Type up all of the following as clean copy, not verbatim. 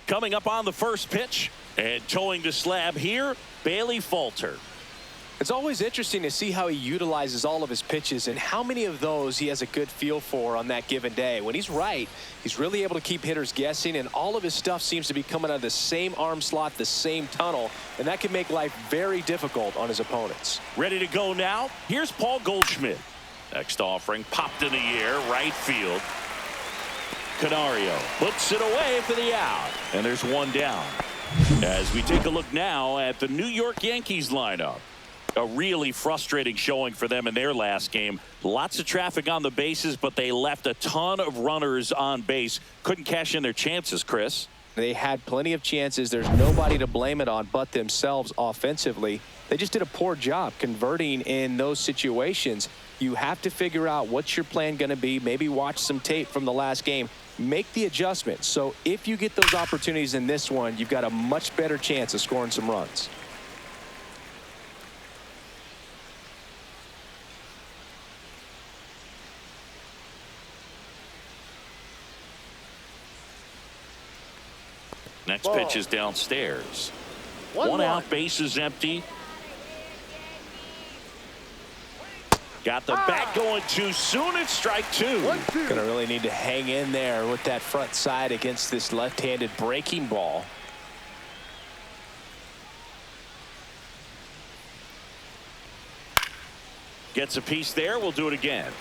Coming up on the first pitch and towing the slab here, Bailey Falter. It's always interesting to see how he utilizes all of his pitches and how many of those he has a good feel for on that given day. When he's right, he's really able to keep hitters guessing, and all of his stuff seems to be coming out of the same arm slot, the same tunnel, and that can make life very difficult on his opponents. Ready to go now? Here's Paul Goldschmidt. Next offering popped in the air, right field. Canario puts it away for the out, and there's one down. As we take a look now at the New York Yankees lineup. A really frustrating showing for them in their last game. Lots of traffic on the bases, but they left a ton of runners on base. Couldn't cash in their chances, Chris. They had plenty of chances. There's nobody to blame it on but themselves offensively. They just did a poor job converting in those situations. You have to figure out what's your plan going to be. Maybe watch some tape from the last game. Make the adjustment. So if you get those opportunities in this one, you've got a much better chance of scoring some runs. Next pitch is downstairs. One out, base is empty. Got the bat going too soon. It's strike two. Gonna really need to hang in there with that front side against this left-handed breaking ball. Gets a piece there. We'll do it again.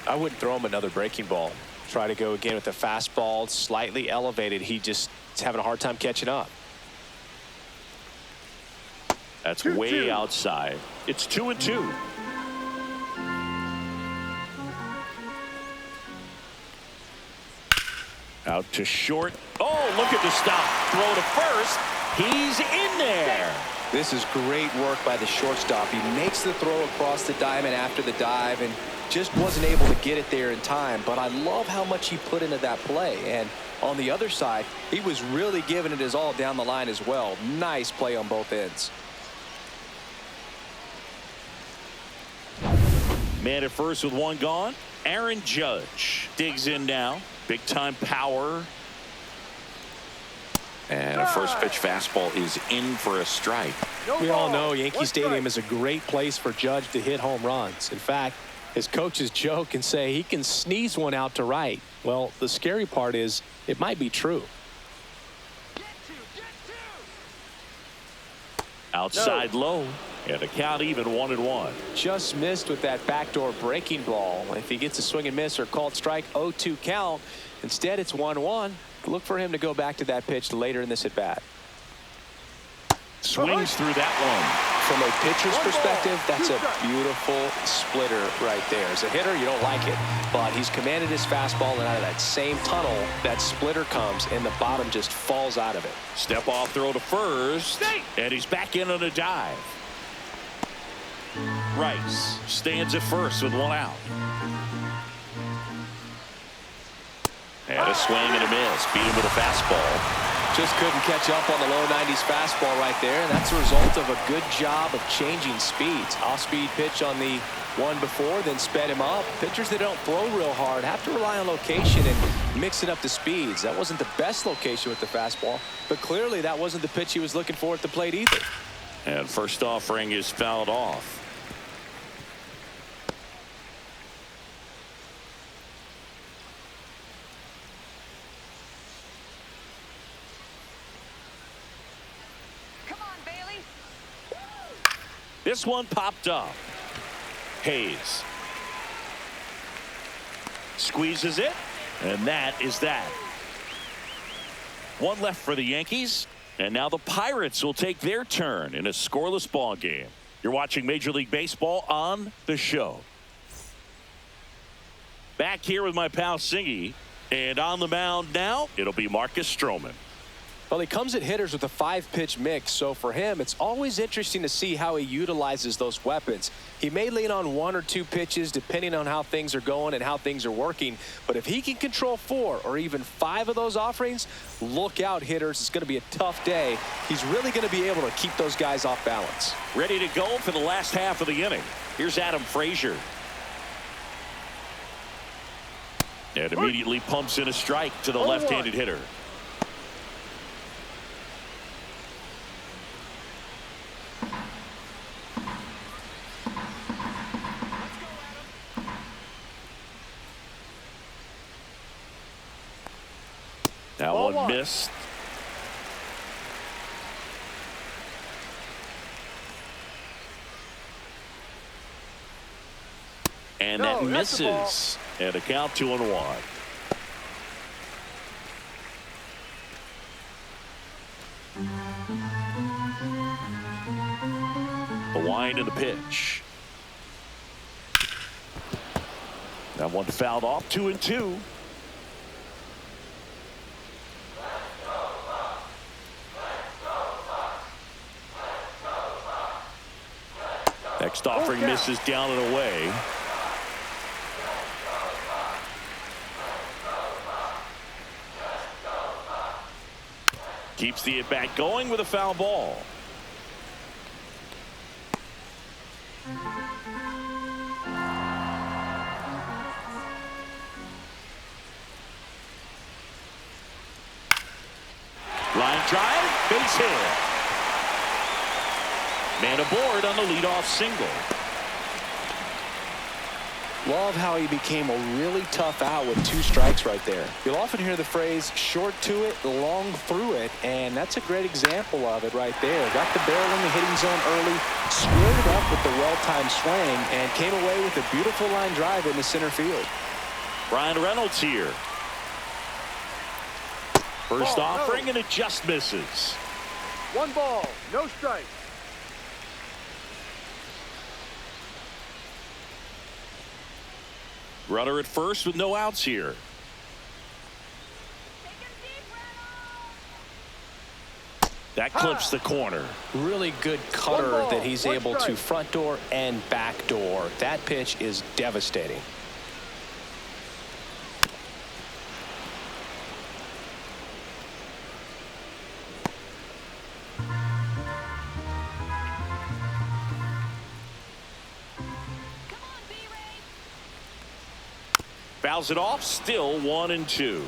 I wouldn't throw him another breaking ball. Try to go again with the fastball slightly elevated. He just is having a hard time catching up. That's way outside. It's 2-2. Out to short. Oh, look at the stop. Throw to first. He's in there. This is great work by the shortstop. He makes the throw across the diamond after the dive and just wasn't able to get it there in time. But I love how much he put into that play. And on the other side, he was really giving it his all down the line as well. Nice play on both ends. Man at first with one gone. Aaron Judge digs in now. Big time power. And a first pitch fastball is in for a strike. We all know Yankee Stadium is a great place for Judge to hit home runs. In fact, his coaches joke and say he can sneeze one out to right. Well, the scary part is it might be true. Outside low. And a count even 1-1. Just missed with that backdoor breaking ball. If he gets a swing and miss or called strike, 0-2 count. Instead, it's 1-1. Look for him to go back to that pitch later in this at bat. Swings through that one. From a pitcher's perspective, that's a beautiful splitter right there. As a hitter, you don't like it, but he's commanded his fastball, and out of that same tunnel, that splitter comes, and the bottom just falls out of it. Step off throw to first, and he's back in on a dive. Rice stands at first with one out. And a swing and a miss. Beat him with a fastball. Just couldn't catch up on the low 90s fastball right there, and that's a result of a good job of changing speeds. Off-speed pitch on the one before, then sped him up. Pitchers that don't throw real hard have to rely on location and mixing up the speeds. That wasn't the best location with the fastball, but clearly that wasn't the pitch he was looking for at the plate either. And first offering is fouled off. This one popped up. Hayes squeezes it, and that is that. One left for the Yankees, and now the Pirates will take their turn in a scoreless ball game. You're watching Major League Baseball on the show. Back here with my pal Singy, and on the mound now, it'll be Marcus Stroman. Well, he comes at hitters with a 5-pitch mix, so for him, it's always interesting to see how he utilizes those weapons. He may lean on 1 or 2 pitches depending on how things are going and how things are working, but if he can control 4 or even 5 of those offerings, look out, hitters. It's going to be a tough day. He's really going to be able to keep those guys off balance. Ready to go for the last half of the inning. Here's Adam Frazier. And immediately pumps in a strike to the left-handed hitter. That one missed. And that misses. And a count 2-1. The wind and the pitch. That one fouled off. 2-2. Next offering misses down and away. Keeps the at-bat going with a foul ball. Line drive, base hit. Man aboard on the leadoff single. Love how he became a really tough out with 2 strikes right there. You'll often hear the phrase short to it, long through it, and that's a great example of it right there. Got the barrel in the hitting zone early, squared it up with the well-timed swing, and came away with a beautiful line drive in the center field. Brian Reynolds here. First offering, and it just misses. 1 ball, no strike. Runner at first with no outs here. That clips the corner. Really good cutter that he's able to front door and back door. That pitch is devastating. Fouls it off, still 1-2.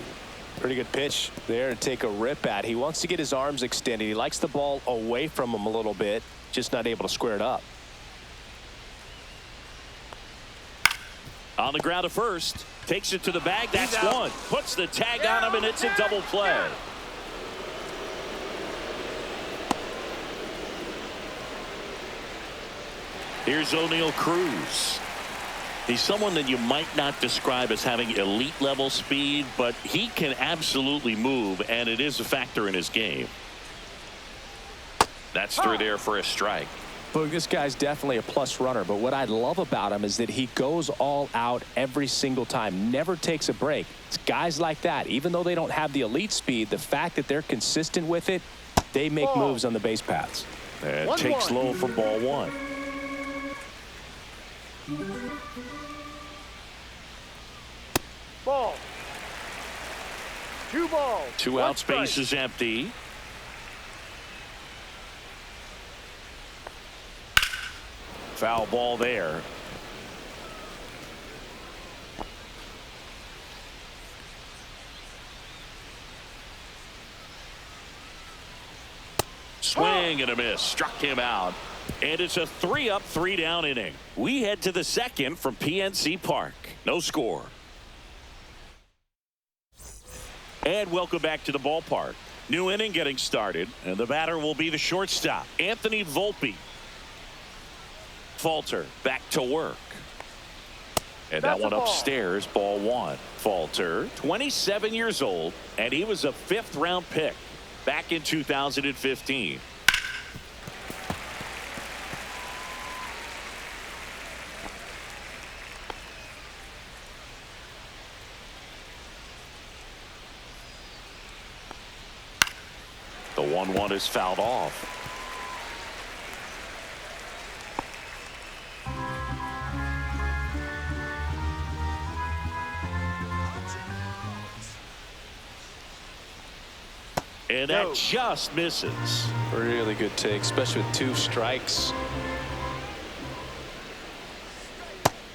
Pretty good pitch there to take a rip at. He wants to get his arms extended. He likes the ball away from him a little bit, just not able to square it up. On the ground at first, takes it to the bag. That's one. Puts the tag on him, and it's a double play. Here's O'Neal Cruz. He's someone that you might not describe as having elite level speed, but he can absolutely move, and it is a factor in his game. That's through there for a strike. Look, this guy's definitely a plus runner, but what I love about him is that he goes all out every single time, never takes a break. It's guys like that, even though they don't have the elite speed, the fact that they're consistent with it, they make moves on the base paths. And takes low for ball 1. Ball. 2 balls. 2 outs, base is empty. Foul ball there. Swing and a miss. Struck him out. And it's a 3-up, 3-down inning. We head to the second from PNC Park. No score. And welcome back to the ballpark. New inning getting started, and the batter will be the shortstop, Anthony Volpe. Falter back to work. And that one upstairs, ball 1. Falter, 27 years old, and he was a 5th-round pick back in 2015. The 1-1 is fouled off. And that just misses. Really good take, especially with 2 strikes.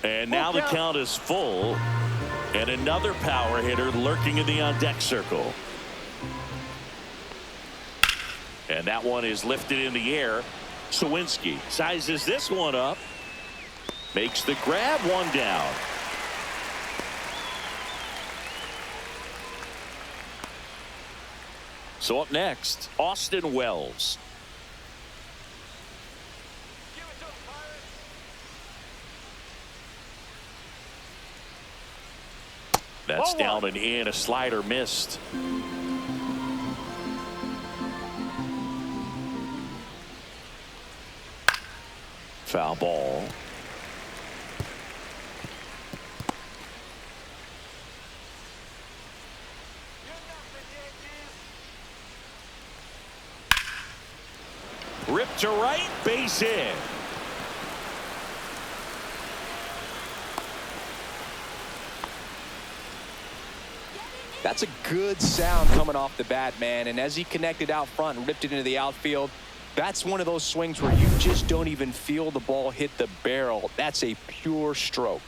And now the count is full. And another power hitter lurking in the on-deck circle. And that one is lifted in the air. Sawinski sizes this one up. Makes the grab, 1 down. So up next, Austin Wells. That's down and in. A slider missed. Foul ball. Ripped to right, base hit. That's a good sound coming off the bat, man. And as he connected out front and ripped it into the outfield, that's one of those swings where you just don't even feel the ball hit the barrel. That's a pure stroke.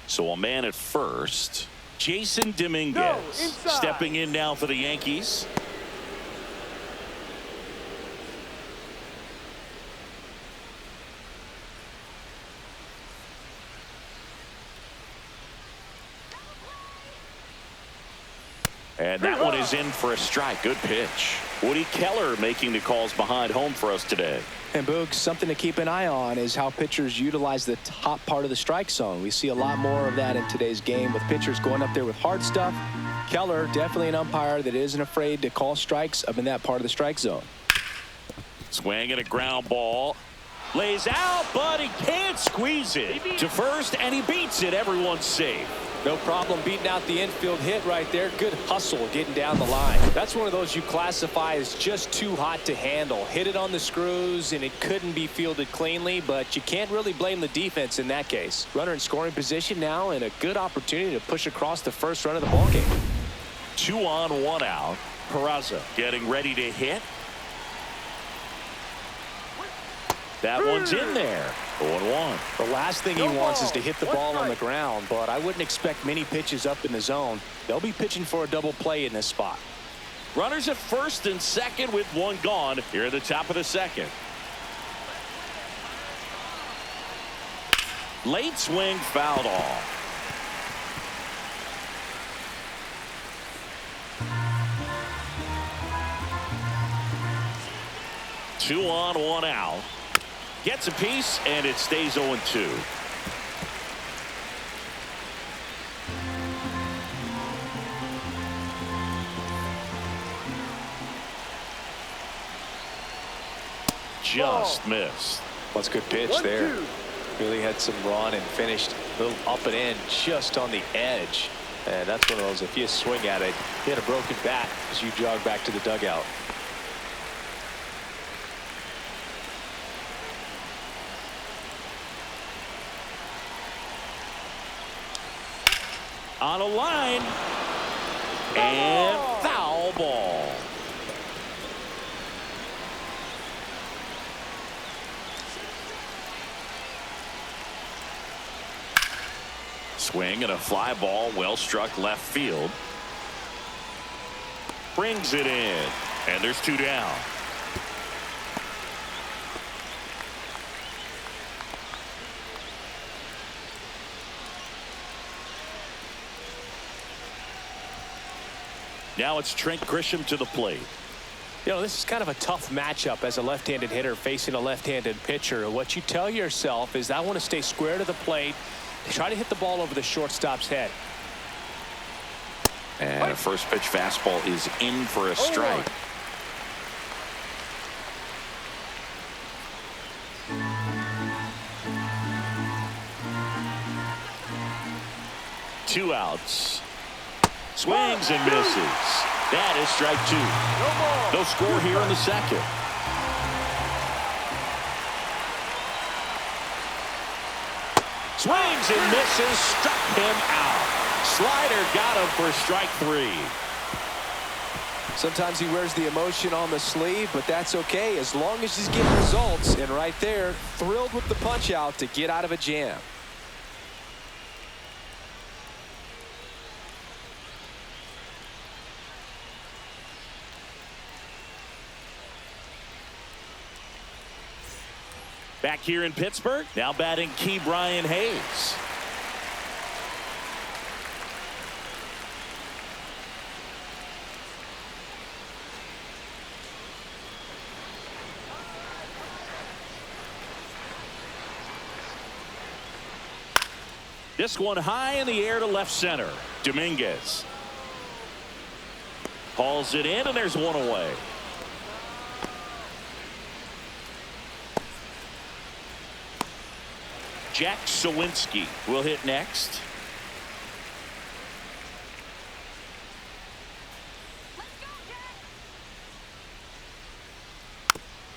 So a man at first, Jason Dominguez, stepping in now for the Yankees. And that one is in for a strike. Good pitch. Woody Keller making the calls behind home for us today. And Boog, something to keep an eye on is how pitchers utilize the top part of the strike zone. We see a lot more of that in today's game with pitchers going up there with hard stuff. Keller, definitely an umpire that isn't afraid to call strikes up in that part of the strike zone. Swing and a ground ball. Lays out, but he can't squeeze it to first, and he beats it. Everyone's safe. No problem beating out the infield hit right there. Good hustle getting down the line. That's one of those you classify as just too hot to handle. Hit it on the screws, and it couldn't be fielded cleanly, but you can't really blame the defense in that case. Runner in scoring position now, and a good opportunity to push across the first run of the ballgame. 2 on, 1 out. Peraza getting ready to hit. That one's in there. 0-1. The last thing he wants is to hit the ball on the ground, but I wouldn't expect many pitches up in the zone. They'll be pitching for a double play in this spot. Runners at first and second with 1 gone here at the top of the second. Late swing fouled off. Two on, 1 out. Gets a piece, and it stays 0-2. Just missed. That's a good pitch there. Really had some run and finished a little up and in just on the edge. And that's one of those, if you swing at it, hit a broken bat as you jog back to the dugout. On a line, and foul ball. Swing and a fly ball, well struck left field. Brings it in, and there's 2 down. Now it's Trent Grisham to the plate. You know, this is kind of a tough matchup as a left-handed hitter facing a left-handed pitcher. What you tell yourself is I want to stay square to the plate, try to hit the ball over the shortstop's head. And a first pitch fastball is in for a strike. Two outs. Swings and misses. That is strike 2. No score here in the second. Swings and misses. Struck him out. Slider got him for strike 3. Sometimes he wears the emotion on the sleeve, but that's okay as long as he's getting results. And right there, thrilled with the punch out to get out of a jam. Back here in Pittsburgh, now batting Key Brian Hayes. This one high in the air to left center. Dominguez hauls it in, and there's one away. Jack Sawinski will hit next.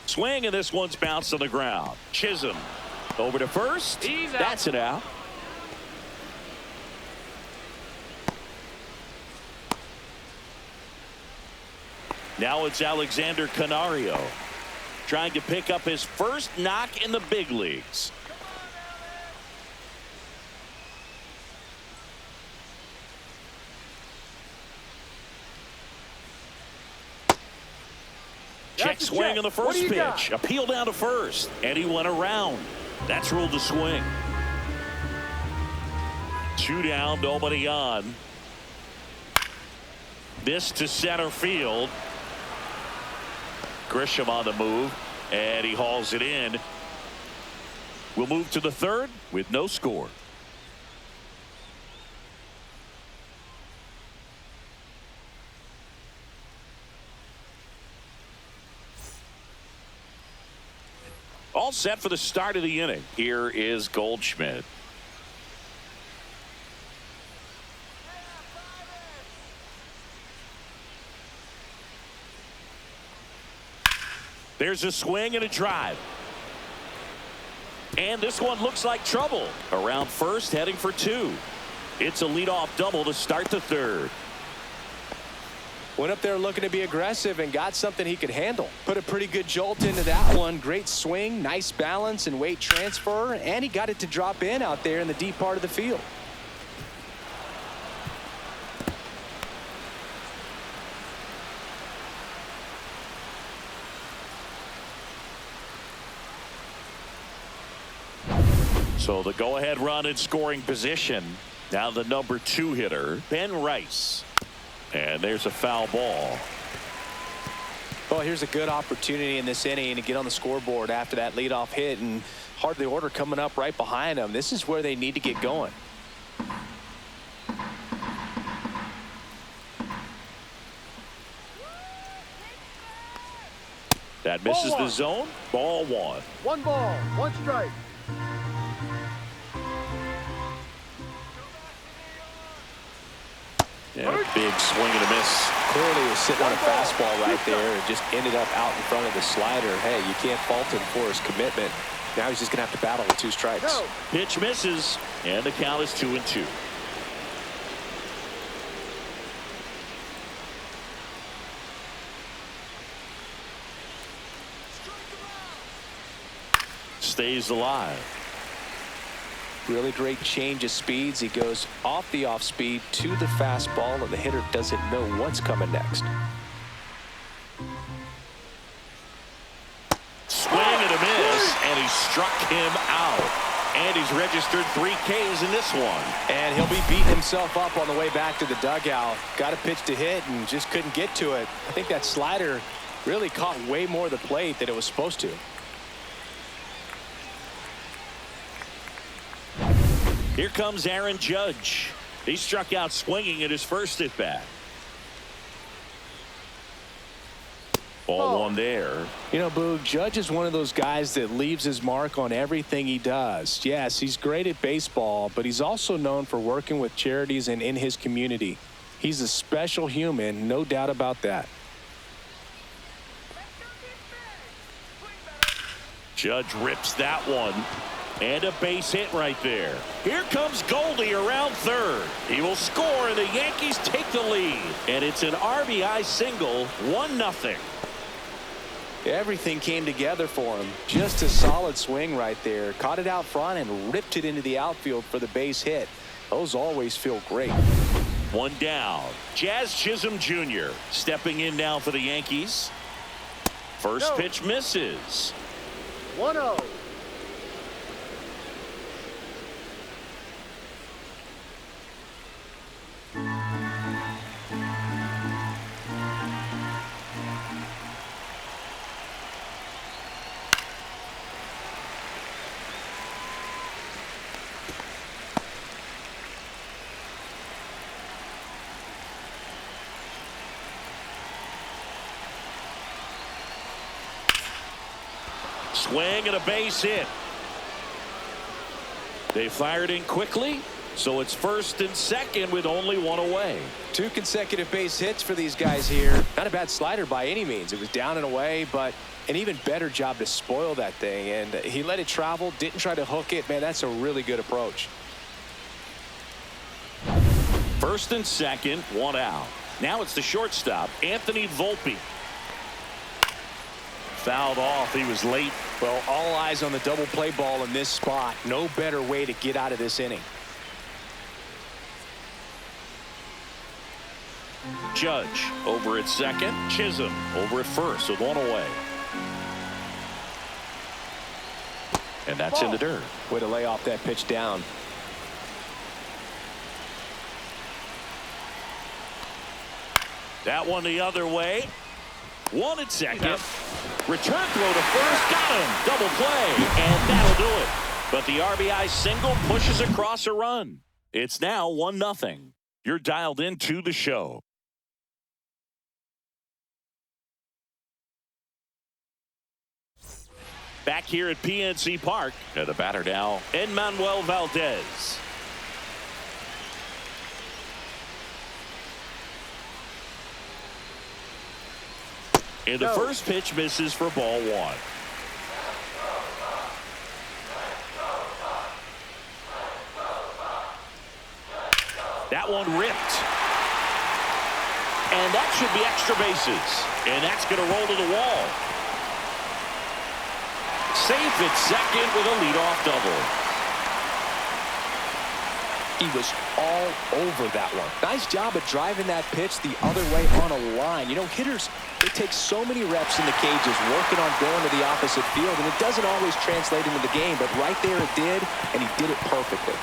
Swing, and this one's bounced on the ground. Chisholm over to first. That's it out. Now it's Alexander Canario trying to pick up his first knock in the big leagues. Check swing on the first pitch. Appeal down to first, and he went around. That's ruled to swing. 2 down, nobody on. This to center field. Grisham on the move, and he hauls it in. We'll move to the third with no score. All set for the start of the inning. Here is Goldschmidt. There's a swing and a drive. And this one looks like trouble. Around first, heading for 2. It's a leadoff double to start the third. Went up there looking to be aggressive and got something he could handle. Put a pretty good jolt into that one. Great swing, nice balance and weight transfer, and he got it to drop in out there in the deep part of the field. So the go-ahead run in scoring position. Now the number 2 hitter, Ben Rice. And there's a foul ball. Well, here's a good opportunity in this inning to get on the scoreboard after that leadoff hit, and hard the order coming up right behind them. This is where they need to get going. That misses the zone. Ball 1. 1 ball, 1 strike. And a big swing and a miss. Clearly was sitting on a fastball right there and just ended up out in front of the slider. Hey, you can't fault him for his commitment. Now he's just going to have to battle with 2 strikes. No. Pitch misses, and the count is 2-2. Stays alive. Really great change of speeds. He goes off the off speed to the fastball, and the hitter doesn't know what's coming next. Swing and a miss, and he struck him out. And he's registered 3 Ks in this one. And he'll be beating himself up on the way back to the dugout. Got a pitch to hit and just couldn't get to it. I think that slider really caught way more of the plate than it was supposed to. Here comes Aaron Judge. He struck out swinging at his first at bat. Ball 1 there. You know, Boog, Judge is one of those guys that leaves his mark on everything he does. Yes, he's great at baseball, but he's also known for working with charities and in his community. He's a special human, no doubt about that. Judge rips that one. And a base hit right there. Here comes Goldie around third. He will score, and the Yankees take the lead. And it's an RBI single, 1-0. Everything came together for him. Just a solid swing right there. Caught it out front and ripped it into the outfield for the base hit. Those always feel great. 1 down. Jazz Chisholm Jr. stepping in now for the Yankees. First pitch misses. 1-0. Swing and a base hit. They fired in quickly, so it's first and second with only one away. 2 consecutive base hits for these guys here. Not a bad slider by any means. It was down and away, but an even better job to spoil that thing. And he let it travel, didn't try to hook it. Man, that's a really good approach. First and second, 1 out. Now it's the shortstop, Anthony Volpe. Fouled off. He was late. Well, all eyes on the double play ball in this spot. No better way to get out of this inning. Judge over at second. Chisholm over at first with 1 away. And that's in the dirt. Way to lay off that pitch down. That one the other way. 1 at second. Return throw to first. Got him. Double play. And that'll do it. But the RBI single pushes across a run. It's now 1-0. You're dialed into the show. Back here at PNC Park. And the batter now, Enmanuel Valdez. And the first pitch misses for ball 1. That one ripped. And that should be extra bases. And that's going to roll to the wall. Safe at second with a leadoff double. He was all over that one. Nice job of driving that pitch the other way on a line. You know, hitters, they take so many reps in the cages working on going to the opposite field, and it doesn't always translate into the game, but right there it did, and he did it perfectly.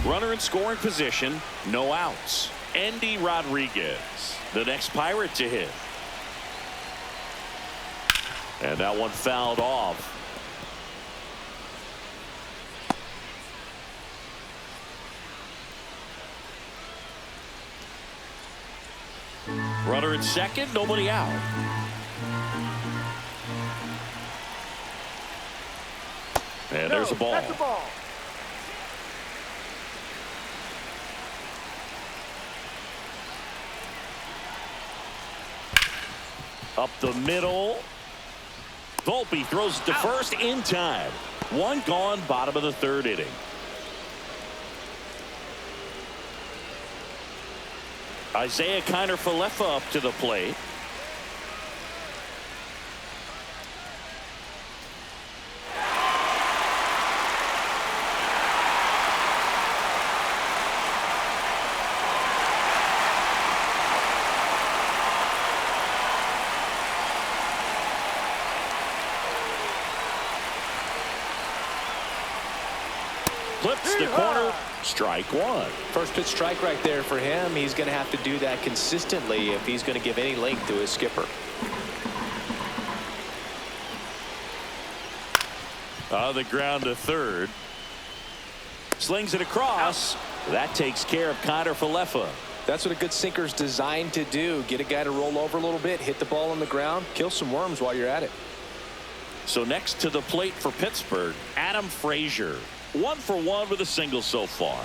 Runner in scoring position, no outs. Andy Rodriguez, the next Pirate to hit. And that one fouled off. Runner at second, nobody out. And there's a ball. That's a ball. Up the middle. Volpe throws it to first in time. 1 gone, bottom of the 3rd inning. Isaiah Kiner-Falefa up to the plate. Flips the corner. Strike 1. First pitch strike right there for him. He's going to have to do that consistently if he's going to give any length to his skipper. On the ground to third. Slings it across. That takes care of Kiner-Falefa. That's what a good sinker's designed to do. Get a guy to roll over a little bit, hit the ball on the ground, kill some worms while you're at it. So next to the plate for Pittsburgh, Adam Frazier. 1 for 1 with a single so far.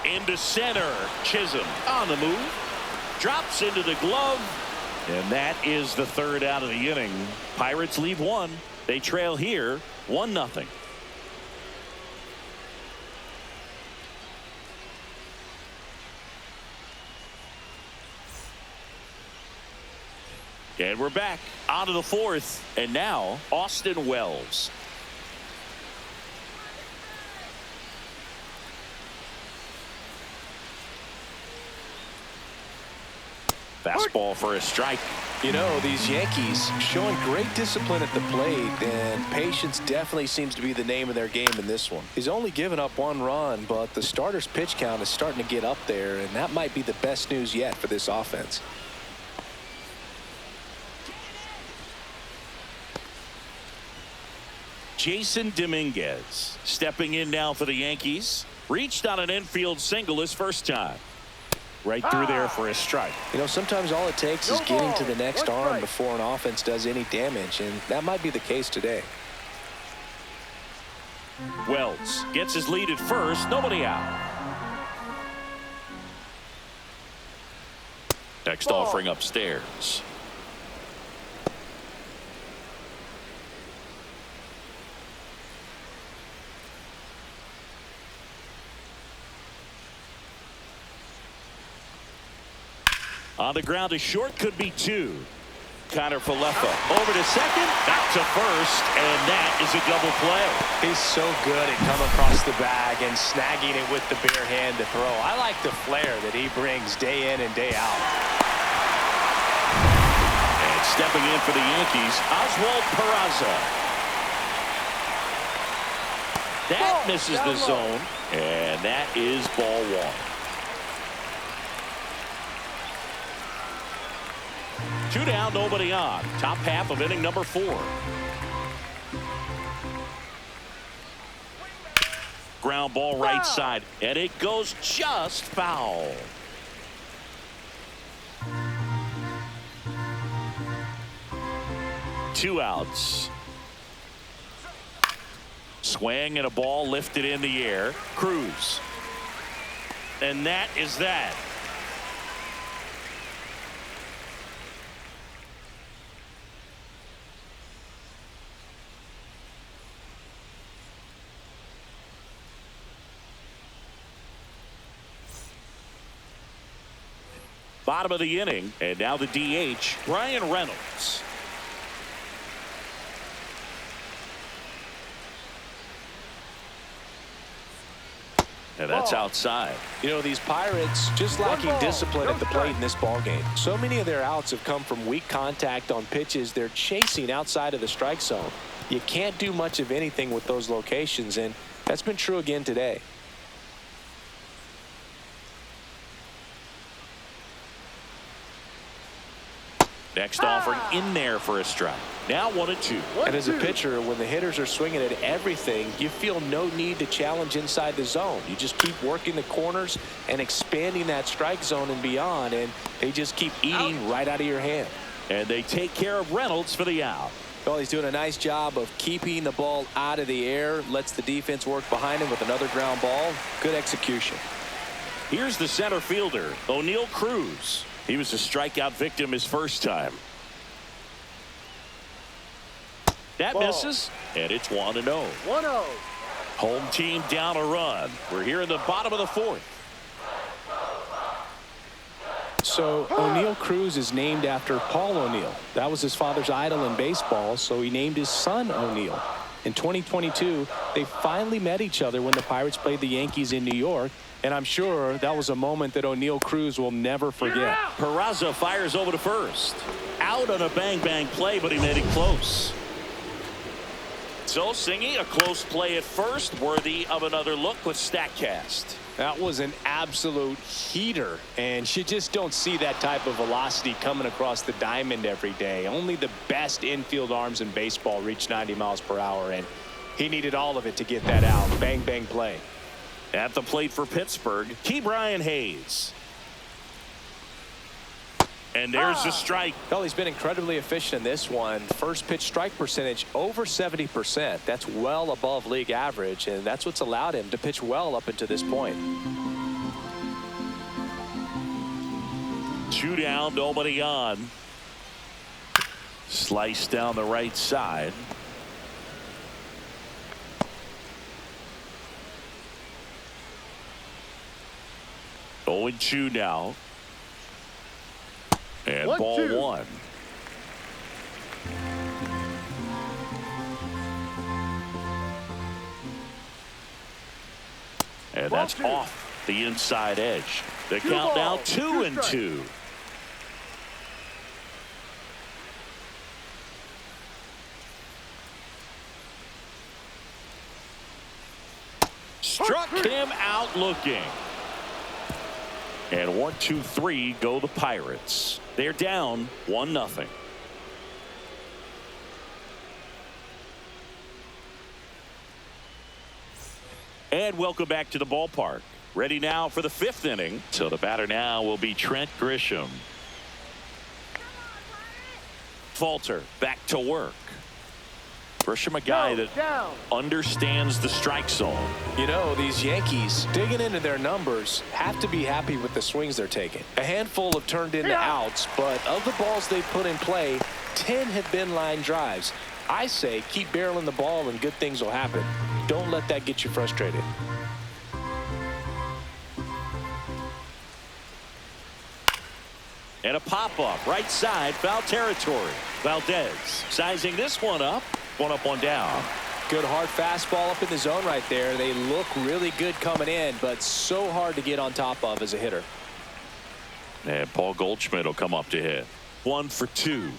Into center. Chisholm on the move. Drops into the glove. And that is the 3rd out of the inning. Pirates lead 1. They trail here 1-0. And we're back onto the 4th. And now Austin Wells. Fastball for a strike. You know, these Yankees showing great discipline at the plate, and patience definitely seems to be the name of their game in this one. He's only given up 1 run, but the starter's pitch count is starting to get up there, and that might be the best news yet for this offense. Jason Dominguez stepping in now for the Yankees. Reached on an infield single his first time. Right through there for a strike. You know, sometimes all it takes is getting to the next arm before an offense does any damage, and that might be the case today. Wells gets his lead at first. Nobody out. Next offering upstairs. On the ground to short, could be two. Connor Falefa over to second, back to first, and that is a double play. He's so good at coming across the bag and snagging it with the bare hand to throw. I like the flair that he brings day in and day out. And stepping in for the Yankees, Oswald Peraza. That misses the zone, and that is ball one. 2 down, nobody on. Top half of inning number 4. Ground ball right side, and it goes just foul. Two outs. Swing and a ball lifted in the air. Cruz. And that is that. Bottom of the inning, and now the DH, Brian Reynolds. And that's outside. You know, these Pirates just lacking discipline at the plate in this ball game. So many of their outs have come from weak contact on pitches they're chasing outside of the strike zone. You can't do much of anything with those locations, and that's been true again today. Next offering in there for a strike. Now 1-2. And as a pitcher, when the hitters are swinging at everything, you feel no need to challenge inside the zone. You just keep working the corners and expanding that strike zone and beyond, and they just keep eating right out of your hand. And they take care of Reynolds for the out. Well, he's doing a nice job of keeping the ball out of the air, lets the defense work behind him with another ground ball. Good execution. Here's the center fielder, O'Neal Cruz. He was a strikeout victim his first time. That misses, and it's 1-0. 1-0. Home team down a run. We're here in the bottom of the 4th. So O'Neal Cruz is named after Paul O'Neill. That was his father's idol in baseball, so he named his son O'Neal. In 2022, they finally met each other when the Pirates played the Yankees in New York. And I'm sure that was a moment that O'Neal Cruz will never forget. Peraza fires over to first. Out on a bang-bang play, but he made it close. So, Singy, a close play at first, worthy of another look with StatCast. That was an absolute heater, and you just don't see that type of velocity coming across the diamond every day. Only the best infield arms in baseball reach 90 miles per hour, and he needed all of it to get that out. Bang, bang play. At the plate for Pittsburgh, Ke'Bryan Hayes. And there's the strike. Well, he's been incredibly efficient in this one. First pitch strike percentage over 70%. That's well above league average, and that's what's allowed him to pitch well up until this point. 2 down, nobody on. Slice down the right side. Oh, 0-2 now. And ball 1. And that's off the inside edge. The count now 2-2. Struck him out looking. And 1-2-3 go the Pirates. They're down 1-0. And welcome back to the ballpark. Ready now for the 5th inning. So the batter now will be Trent Grisham. Falter back to work. Grisham, a guy that understands the strike zone. You know, these Yankees, digging into their numbers, have to be happy with the swings they're taking. A handful have turned into outs, but of the balls they've put in play, 10 have been line drives. I say keep barreling the ball and good things will happen. Don't let that get you frustrated. And a pop-up right side, foul territory. Valdez sizing this one up. One up, one down. Good hard fastball up in the zone right there. They look really good coming in, but so hard to get on top of as a hitter. And Paul Goldschmidt will come up to hit. 1 for 2.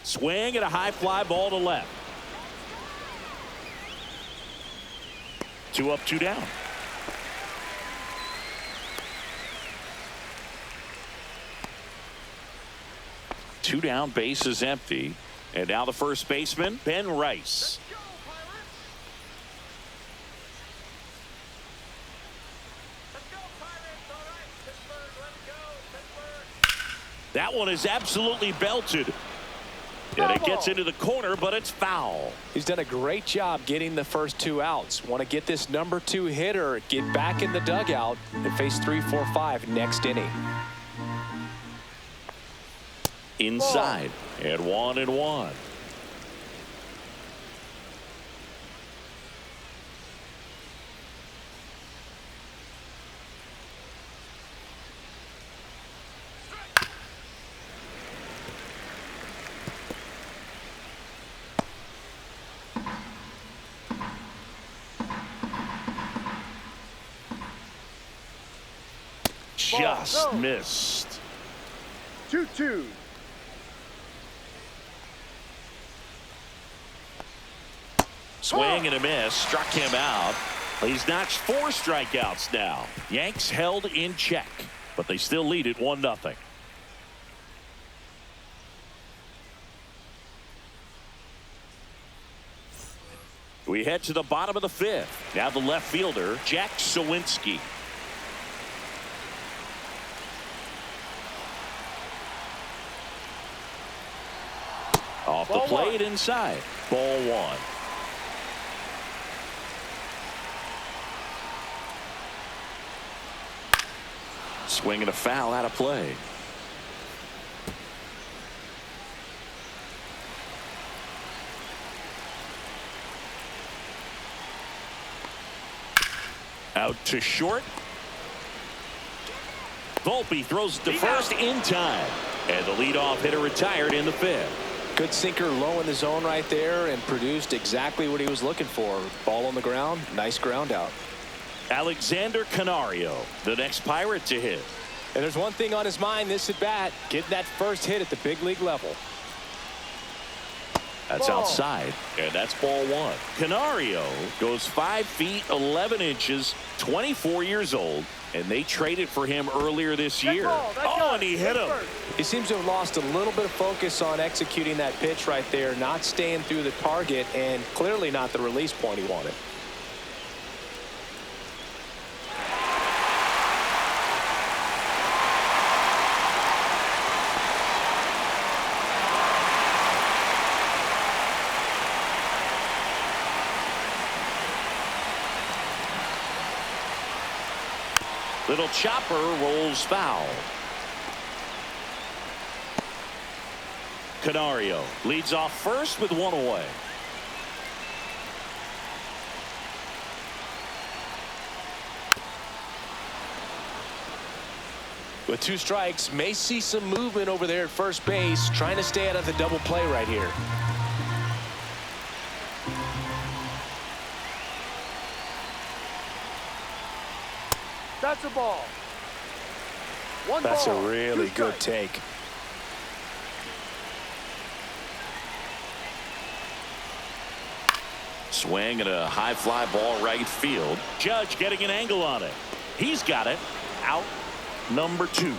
Swing and a high fly ball to left. 2 up, 2 down. 2 down, base is empty. And now the first baseman, Ben Rice. That one is absolutely belted. And it gets into the corner, but it's foul. He's done a great job getting the first 2 outs. Want to get this number 2 hitter, get back in the dugout, and face 3, 4, 5 next inning. Inside, and 1-1. Just missed. 2-2. Swing and a miss, struck him out. He's notched 4 strikeouts now. Yanks held in check, but they still lead it 1-0. We head to the bottom of the 5th. Now the left fielder, Jack Sawinski. Off the plate inside. Ball 1. Swing and a foul out of play. Out to short. Volpe throws to first in time. And the leadoff hitter retired in the 5th. Good sinker low in the zone right there and produced exactly what he was looking for. Ball on the ground, nice ground out. Alexander Canario, the next Pirate to hit. And there's one thing on his mind this at bat, getting that first hit at the big league level. That's outside, and that's ball 1. Canario goes 5 feet 11 inches, 24 years old, and they traded for him earlier this year. And he hit him. He seems to have lost a little bit of focus on executing that pitch right there, not staying through the target, and clearly not the release point he wanted. Little chopper rolls foul. Canario leads off first with 1 away. With 2 strikes, may see some movement over there at first base, trying to stay out of the double play right here. That's a ball. That's a really good take. Swing and a high fly ball right field. Judge getting an angle on it. He's got it. Out number 2.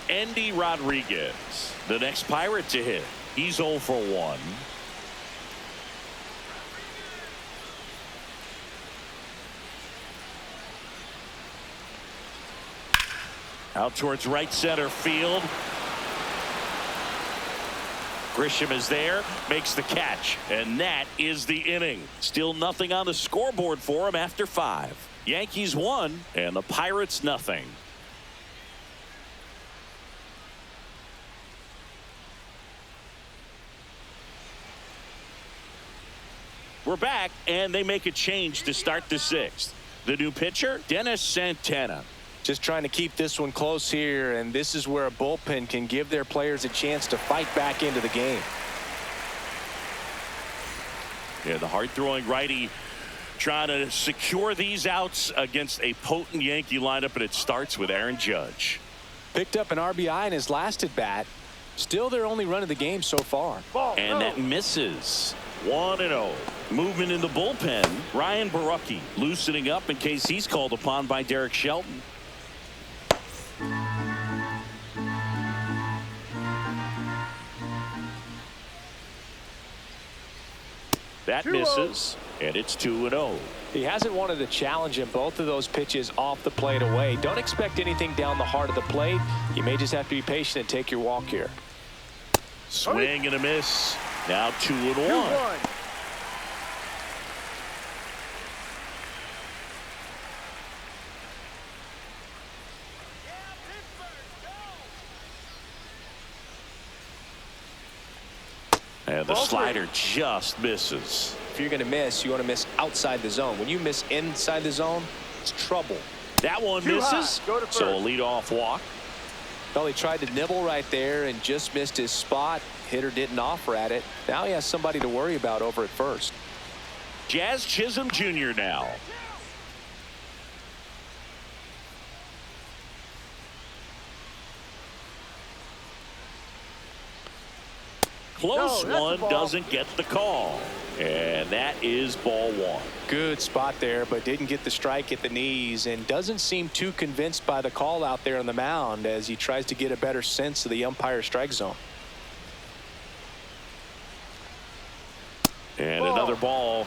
Endy Rodriguez, the next Pirate to hit. He's 0 for 1. Out towards right center field. Grisham is there, makes the catch, and that is the inning. Still nothing on the scoreboard for him after 5. Yankees 1 and the Pirates nothing. We're back, and they make a change to start the 6th. The new pitcher, Dennis Santana. Just trying to keep this one close here, and this is where a bullpen can give their players a chance to fight back into the game. Yeah, the hard-throwing righty trying to secure these outs against a potent Yankee lineup, and it starts with Aaron Judge. Picked up an RBI in his last at-bat. Still their only run of the game so far. And that misses. 1-0. Movement in the bullpen. Ryan Borucki loosening up in case he's called upon by Derek Shelton. That misses, and it's 2-0. He hasn't wanted a challenge in both of those pitches off the plate away. Don't expect anything down the heart of the plate. You may just have to be patient and take your walk here. Swing and a miss. Now 2-1. And the slider just misses. If you're going to miss, you want to miss outside the zone. When you miss inside the zone, it's trouble. That one misses. So a leadoff walk. Well, he tried to nibble right there and just missed his spot. Hitter didn't offer at it. Now he has somebody to worry about over at first. Jazz Chisholm Jr. now. Close one, doesn't get the call. And that is ball 1. Good spot there, but didn't get the strike at the knees, and doesn't seem too convinced by the call out there on the mound as he tries to get a better sense of the umpire strike zone. And another ball.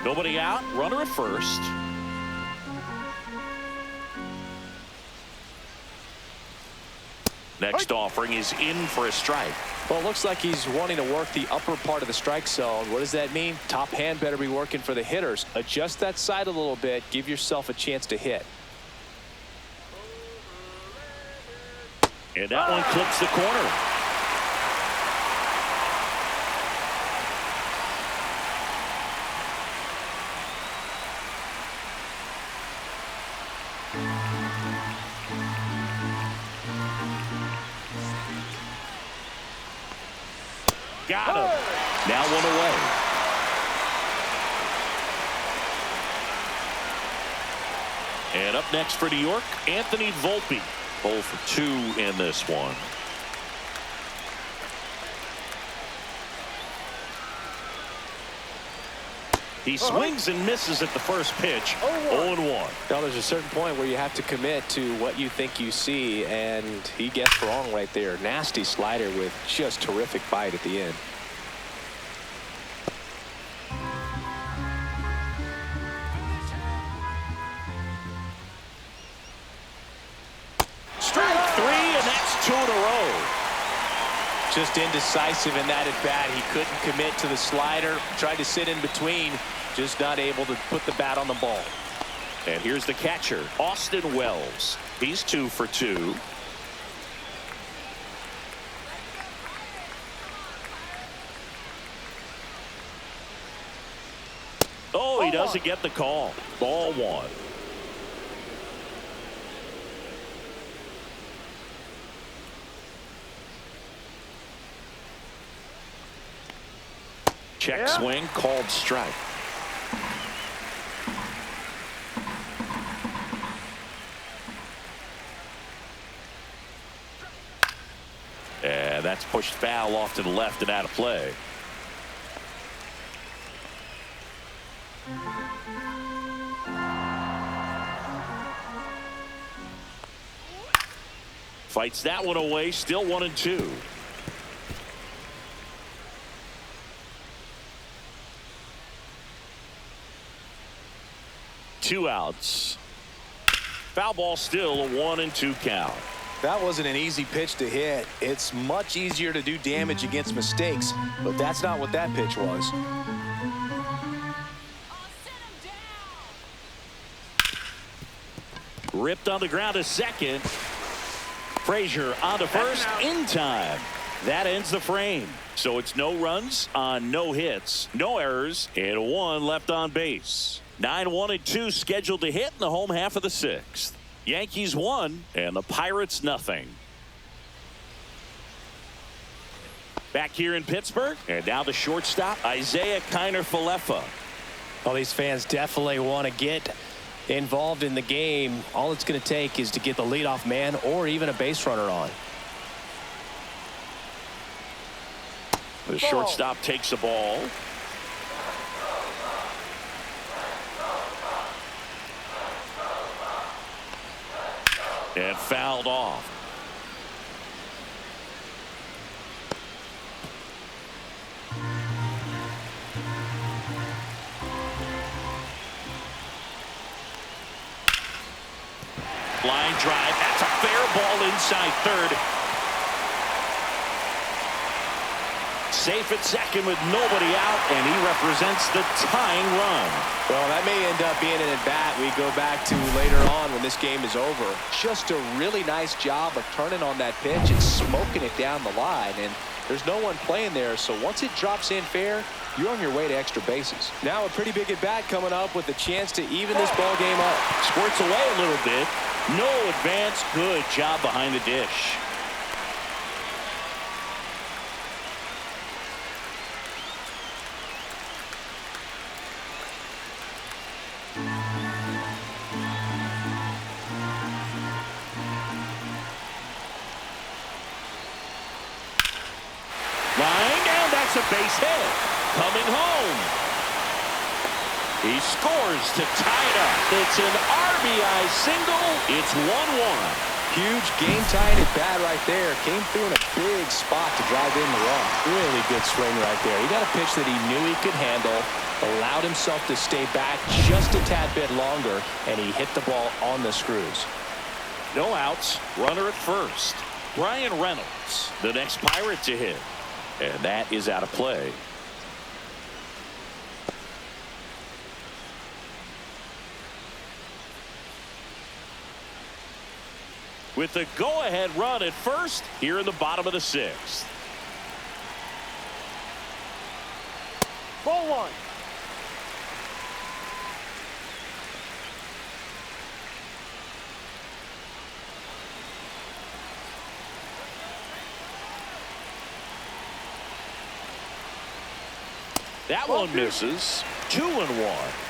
Nobody out. Runner at first. Next offering is in for a strike. Well, it looks like he's wanting to work the upper part of the strike zone. What does that mean? Top hand better be working for the hitters. Adjust that side a little bit. Give yourself a chance to hit. And that one clips the corner. Got him. Now 1 away. And up next for New York, Anthony Volpe. 0 for 2 in this one. He swings and misses at the first pitch. 0-1. Now there's a certain point where you have to commit to what you think you see, and he gets wrong right there. Nasty slider with just terrific bite at the end. Strike 3, and that's 2 in a row. Just indecisive in that at bat. He couldn't commit to the slider. Tried to sit in between. Just not able to put the bat on the ball. And here's the catcher, Austin Wells. He's 2 for 2. Oh, he doesn't get the call. Ball 1. Check swing, called strike. And that's pushed foul off to the left and out of play. Fights that one away. Still 1-2. Two outs. Foul ball, still a 1-2 count. That wasn't an easy pitch to hit. It's much easier to do damage against mistakes, but that's not what that pitch was. Ripped on the ground to second. Frazier on to first in time. That ends the frame. So it's no runs on no hits, no errors, and one left on base. 9-1-2 scheduled to hit in the home half of the 6th. Yankees 1 and the Pirates nothing. Back here in Pittsburgh, and now the shortstop, Isaiah Kiner-Falefa. Well, these fans definitely want to get involved in the game. All it's going to take is to get the leadoff man or even a base runner on. The shortstop takes the ball. And fouled off. Line drive. That's a fair ball inside third. Safe at second with nobody out, and he represents the tying run. Well, that may end up being an at-bat we go back to later on when this game is over. Just a really nice job of turning on that pitch and smoking it down the line, and there's no one playing there, so once it drops in fair, you're on your way to extra bases. Now a pretty big at-bat coming up with a chance to even this ball game up. Squirts away a little bit. No advance. Good job behind the dish. Line, and that's a base hit. Coming home. He scores to tie it up. It's an RBI single. It's 1-1. Huge game-tying at bat right there. Came through in a big spot to drive in the run. Really good swing right there. He got a pitch that he knew he could handle, allowed himself to stay back just a tad bit longer, and he hit the ball on the screws. No outs. Runner at first. Brian Reynolds, the next Pirate to hit. And that is out of play. With the go-ahead run at first here in the bottom of the 6th. Ball one. That one misses. 2-1.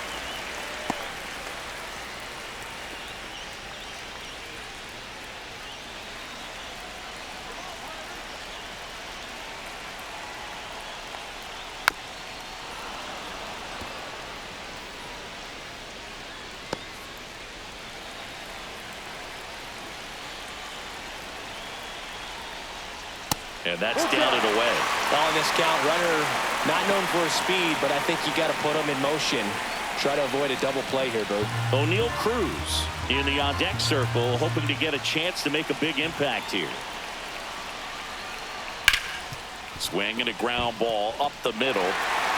And that's down and away. On this count, runner not known for his speed, but I think you got to put him in motion. Try to avoid a double play here, Bert. O'Neal Cruz in the on-deck circle, hoping to get a chance to make a big impact here. Swing and a ground ball up the middle.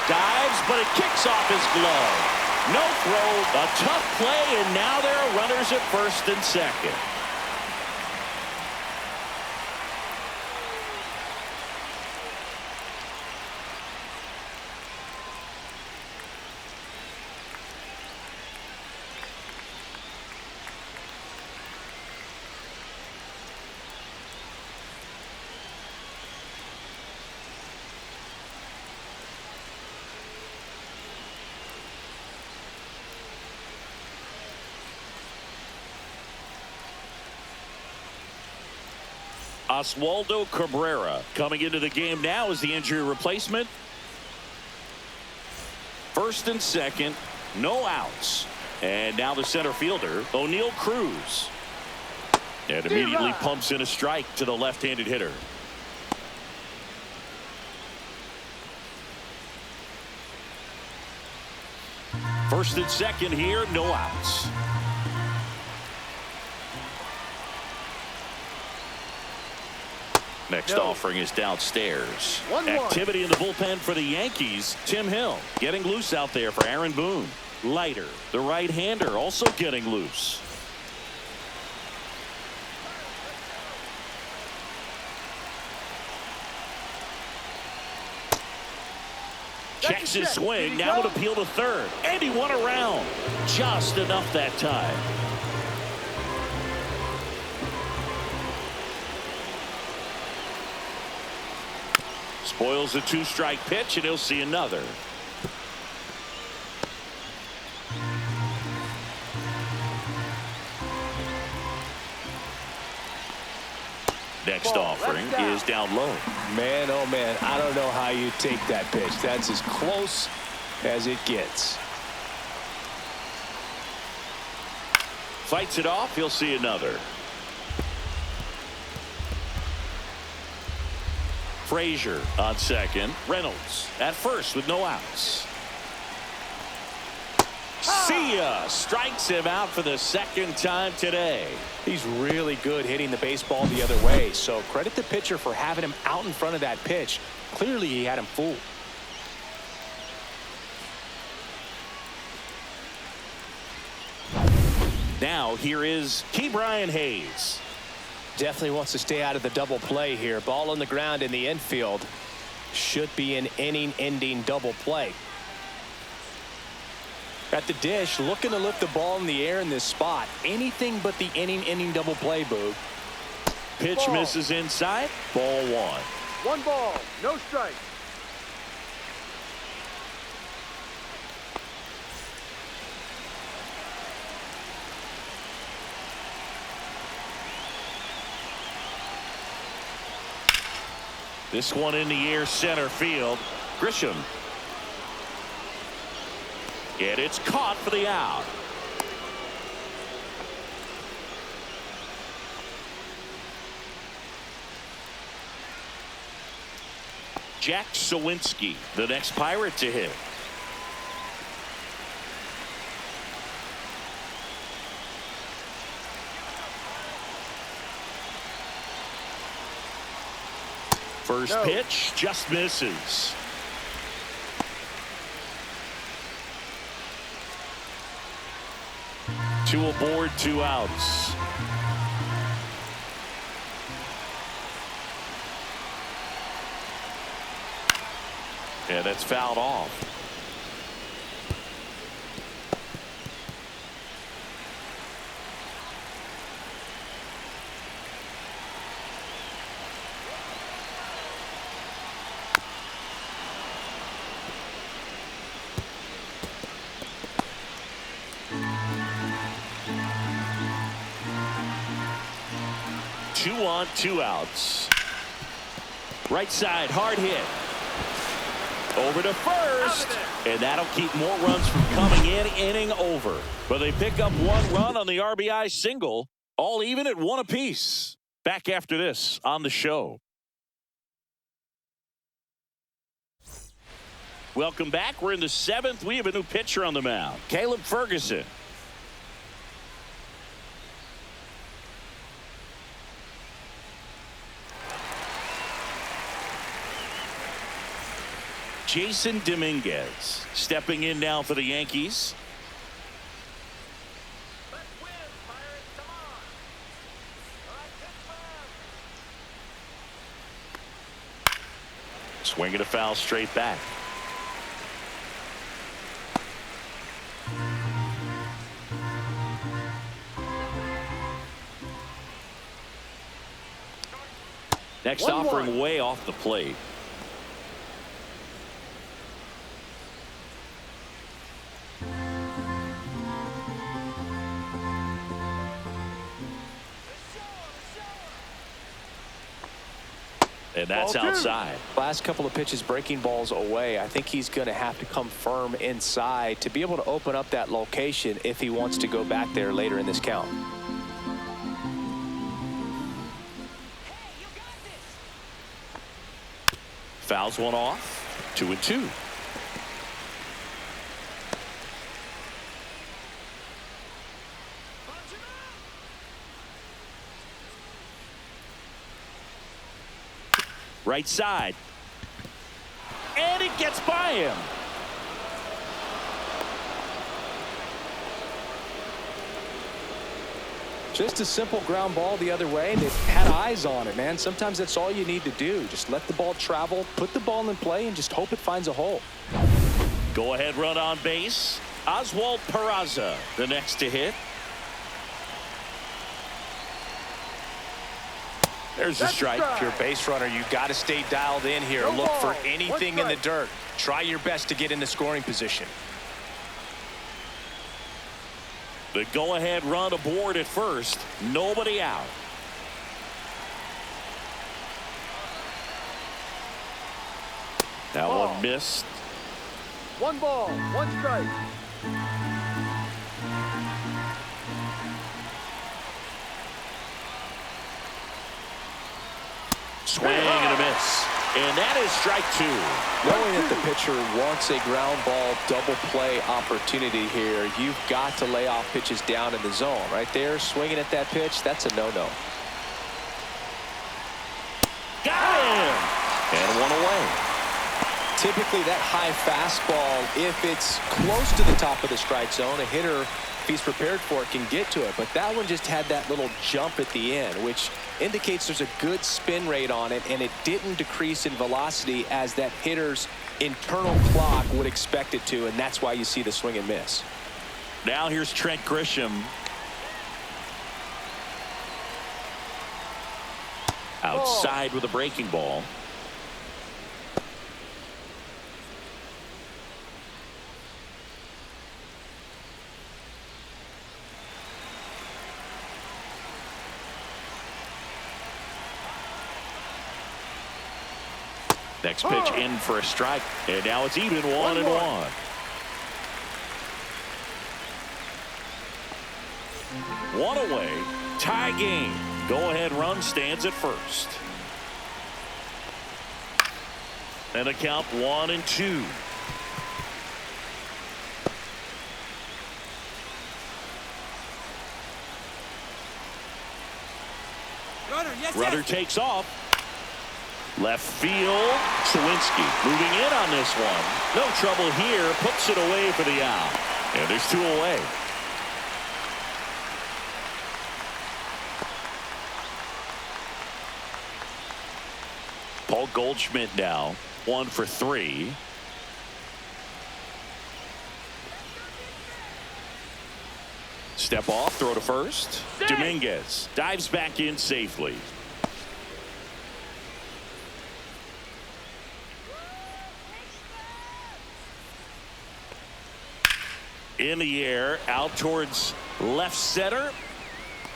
Dives, but it kicks off his glove. No throw, a tough play, and now there are runners at first and second. Oswaldo Cabrera coming into the game now as the injury replacement. First and second, no outs. And now the center fielder, O'Neal Cruz. And immediately pumps in a strike to the left-handed hitter. First and second here, no outs. Next offering is downstairs. Activity in the bullpen for the Yankees. Tim Hill getting loose out there for Aaron Boone. Leiter, the right-hander, also getting loose. Checks his swing. Now would appeal to third. And he won around. Just enough that time. Spoils a two-strike pitch, and he'll see another. Next offering is down low. Man, oh man, I don't know how you take that pitch. That's as close as it gets. Fights it off. He'll see another. Frazier on second. Reynolds at first with no outs. See ya. Strikes him out for the second time today. He's really good hitting the baseball the other way, so credit the pitcher for having him out in front of that pitch. Clearly he had him fooled. Now here is Ke'Bryan Hayes. Definitely wants to stay out of the double play here. Ball on the ground in the infield. Should be an inning-ending double play. At the dish, looking to lift the ball in the air in this spot. Anything but the inning-ending double play, Boog. Pitch misses inside. Ball one. 1 ball, no strike. This one in the air, center field. Grisham. And it's caught for the out. Jack Sawinski, the next Pirate to hit. First pitch just misses. Two aboard, 2 outs. Yeah, that's fouled off. Two on, 2 outs. Right side, hard hit. Over to first, and that'll keep more runs from coming in. Inning over. But they pick up 1 run on the RBI single, all even at 1 apiece. Back after this on the show. Welcome back. We're in the 7th. We have a new pitcher on the mound, Caleb Ferguson. Jason Dominguez stepping in now for the Yankees. Let's win, Pirates. Come on. Swinging a foul straight back. Next offering way off the plate. And that's outside. Last couple of pitches breaking balls away. I think he's going to have to come firm inside to be able to open up that location if he wants to go back there later in this count. Fouls one off. 2-2. Right side. And it gets by him. Just a simple ground ball the other way, and it had eyes on it, man. Sometimes that's all you need to do. Just let the ball travel, put the ball in play, and just hope it finds a hole. Go ahead run on base. Oswald Peraza, the next to hit. There's a strike. If you're a base runner, you got to stay dialed in here. Look for anything in the dirt. Try your best to get in the scoring position. The go-ahead run aboard at first. Nobody out. That one missed. 1 ball, 1 strike. Swing and a miss. And that is strike 2. Knowing that the pitcher wants a ground ball double play opportunity here, you've got to lay off pitches down in the zone. Right there, swinging at that pitch, that's a no-no. Got him! And one away. Typically, that high fastball, if it's close to the top of the strike zone, a hitter, if he's prepared for it, can get to it. But that one just had that little jump at the end, which indicates there's a good spin rate on it, and it didn't decrease in velocity as that hitter's internal clock would expect it to, and that's why you see the swing and miss. Now here's Trent Grisham. Outside with a breaking ball. Next pitch in for a strike. And now it's even 1-1. One away. Tie game. Go-ahead run stands at first. And a count 1-2. Runner takes off. Left field. Sawinski moving in on this one. No trouble here. Puts it away for the out. And there's 2 away. Paul Goldschmidt now 1 for 3. Step off, throw to first. Dominguez dives back in safely. In the air, out towards left center.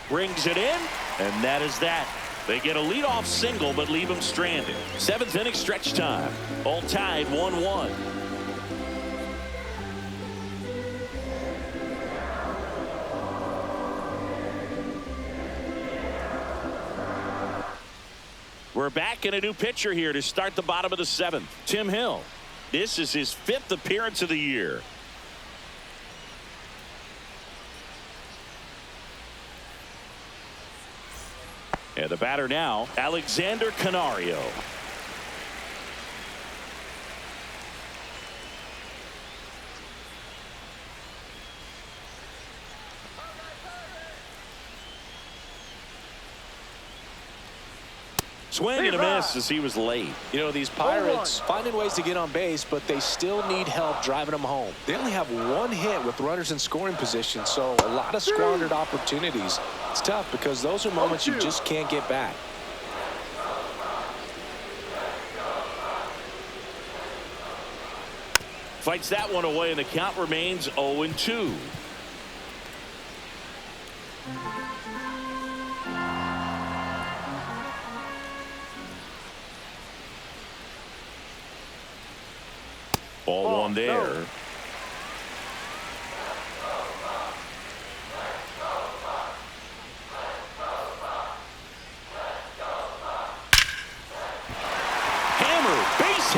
Brings it in, and that is that. They get a leadoff single, but leave him stranded. 7th inning stretch time. All tied 1-1. We're back in a new pitcher here to start the bottom of the 7th. Tim Hill. This is his 5th appearance of the year. And the batter now, Alexander Canario. Swing and a miss as he was late. You know, these Pirates finding ways to get on base, but they still need help driving them home. They only have 1 hit with runners in scoring position, so a lot of squandered opportunities. It's tough because those are moments you just can't get back. Fights that one away, and the count remains 0-2. Ball 1 there. Hammer, base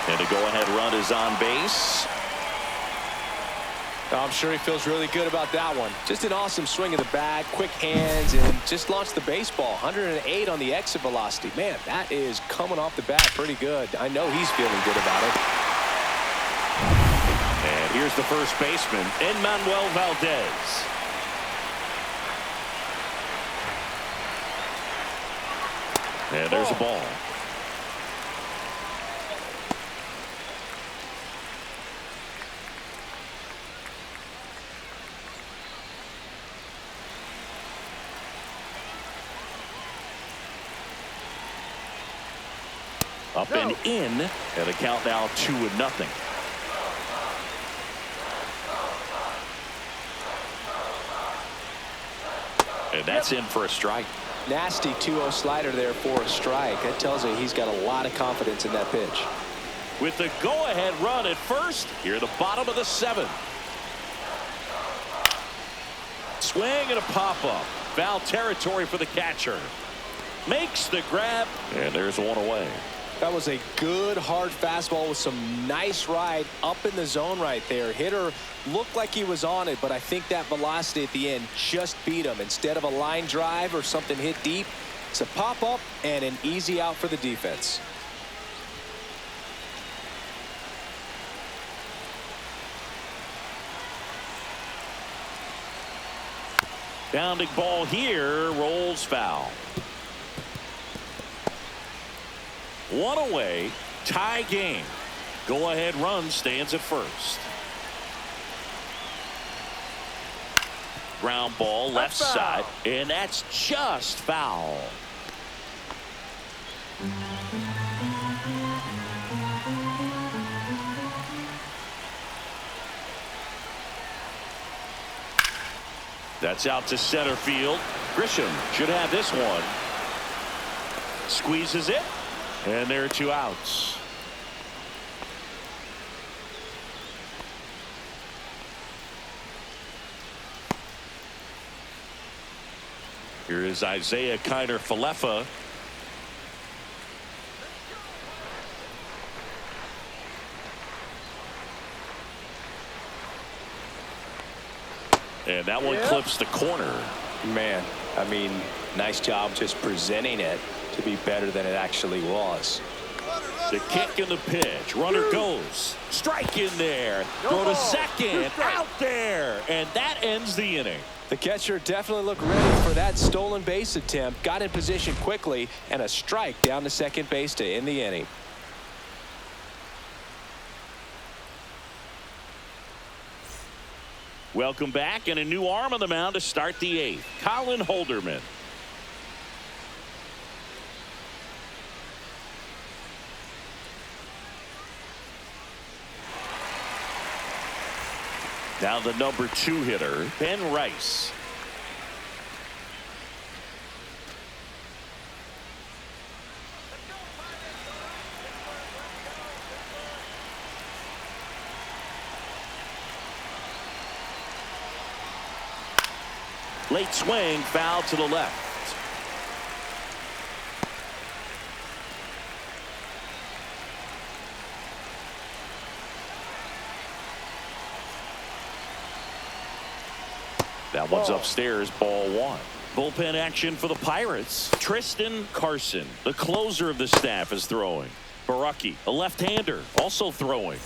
And a go-ahead run is on base. I'm sure he feels really good about that one. Just an awesome swing of the bat, quick hands, and just launched the baseball. 108 on the exit velocity. Man, that is coming off the bat pretty good. I know he's feeling good about it. And here's the first baseman, Manuel Valdez. And there's a ball. Up and in, and the count now 2-0. And that's in for a strike. Nasty 2-0 slider there for a strike. That tells you he's got a lot of confidence in that pitch. With the go-ahead run at first, here at the bottom of the 7th. Swing and a pop-up. Foul territory for the catcher. Makes the grab, and there's one away. That was a good hard fastball with some nice ride up in the zone right there. Hitter looked like he was on it, but I think that velocity at the end just beat him. Instead of a line drive or something hit deep, it's a pop up and an easy out for the defense. Bounding ball here, rolls foul. One away, tie game. Go ahead run stands at first. Ground ball left side, and that's just foul. That's out to center field. Grisham should have this one. Squeezes it. And there are 2 outs. Here is Isaiah Kiner-Falefa. And that one clips the corner. Man, I mean, nice job just presenting it to be better than it actually was. The kick and the pitch. Runner goes. Strike in there. Throw to second. Out there. And that ends the inning. The catcher definitely looked ready for that stolen base attempt. Got in position quickly, and a strike down to second base to end the inning. Welcome back, and a new arm on the mound to start the 8th. Colin Holderman. Now the number 2 hitter, Ben Rice. Late swing, foul to the left. That one's upstairs, ball 1. Bullpen action for the Pirates. Tristan Carson, the closer of the staff, is throwing. Baraki, a left-hander, also throwing.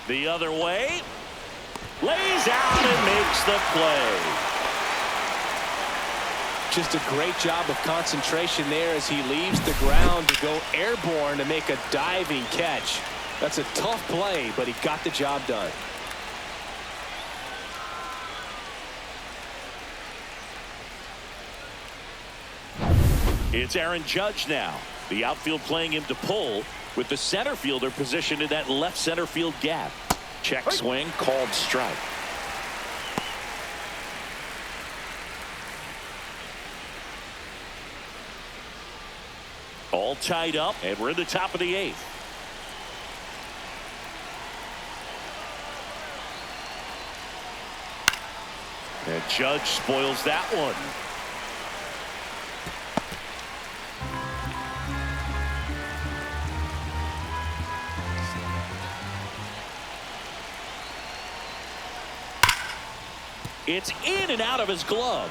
The other way. Lays out and makes the play. Just a great job of concentration there as he leaves the ground to go airborne to make a diving catch. That's a tough play, but he got the job done. It's Aaron Judge now. The outfield playing him to pull, with the center fielder positioned in that left center field gap. Check swing, called strike. All tied up, and we're in the top of the 8th. And Judge spoils that one. It's in and out of his glove.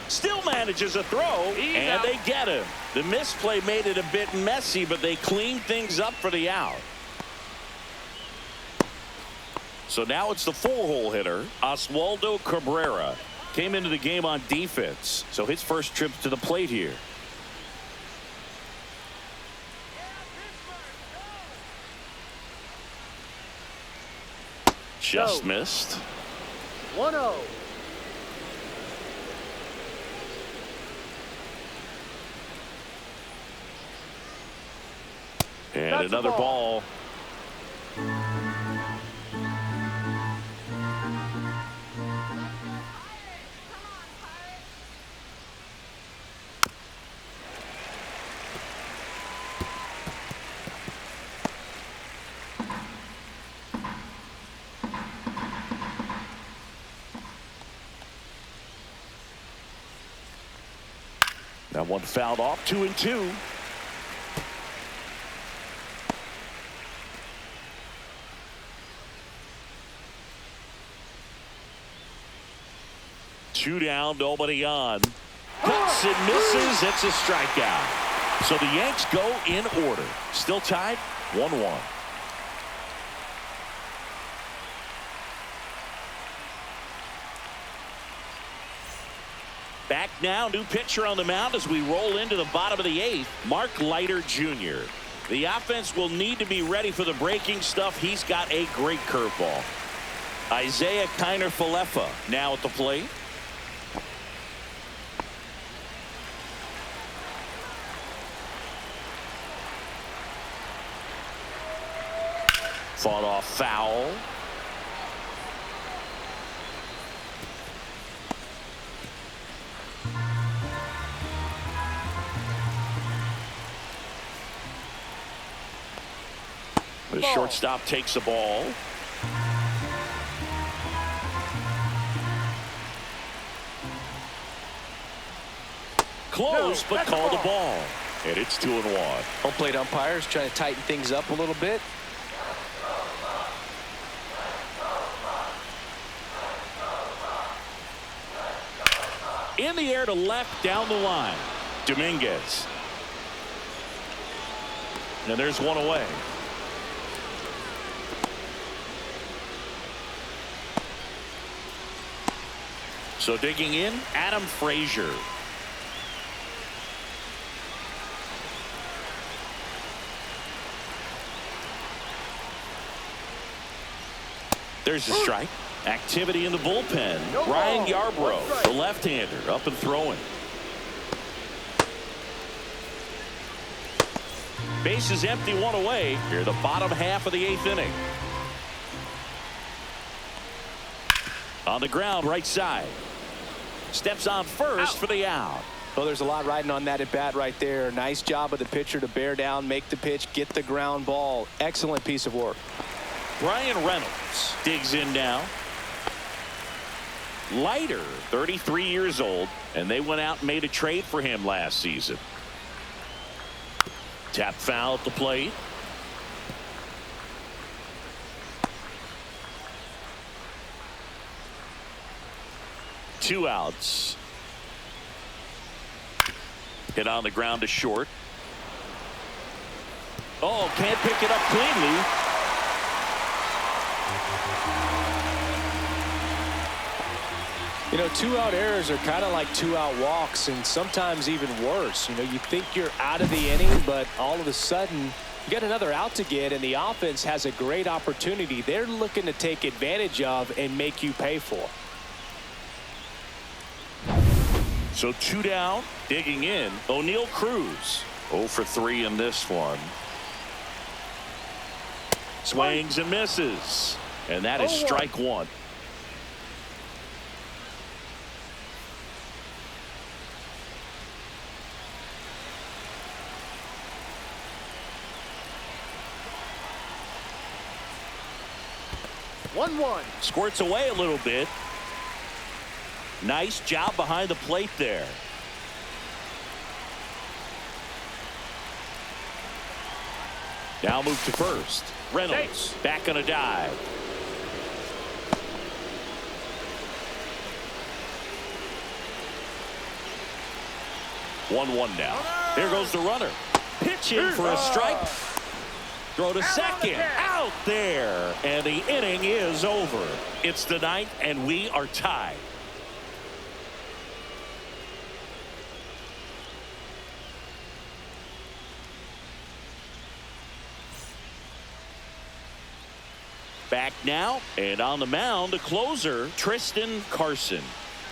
Still manages a throw, and they get him. The misplay made it a bit messy, but they cleaned things up for the out. So now it's the 4-hole hitter, Oswaldo Cabrera. Came into the game on defense, so his first trip to the plate here. Just missed. 1-0. And That's another ball. That one fouled off. 2-2. Two down, nobody on. Cuts and misses. It's a strikeout. So the Yanks go in order. Still tied 1-1. Back now, new pitcher on the mound as we roll into the bottom of the 8th, Mark Leiter Jr. The offense will need to be ready for the breaking stuff. He's got a great curveball. Isaiah Kiner-Falefa now at the plate. Fought off foul. The shortstop takes the ball. Close, but called the ball. And it's 2-1. Home plate umpires trying to tighten things up a little bit. In the air to left down the line. Dominguez. And there's one away. So digging in, Adam Frazier. There's the strike. Activity in the bullpen. Ryan Yarbrough, the left-hander, up and throwing. Base is empty, one away. Here, the bottom half of the 8th inning. On the ground, right side. Steps on first for the out. Well, there's a lot riding on that at bat right there. Nice job of the pitcher to bear down, make the pitch, get the ground ball. Excellent piece of work. Brian Reynolds digs in now. Leiter, 33 years old, and they went out and made a trade for him last season. Tap foul at the plate. Two outs. Hit on the ground to short. Oh, can't pick it up cleanly. You know, 2-out errors are kind of like 2-out walks, and sometimes even worse. You know, you think you're out of the inning, but all of a sudden you get another out to get, and the offense has a great opportunity they're looking to take advantage of and make you pay for. So 2 down, digging in, O'Neal Cruz. 0 for 3 in this one. Swings and misses. And that is strike one. Squirts away a little bit. Nice job behind the plate there. Now move to first. Reynolds back on a dive. One now. Here goes the runner. Pitch in for a strike. Throw to second. Out there. And the inning is over. It's the ninth, and we are tied. Back now, and on the mound, the closer, Tristan Carson.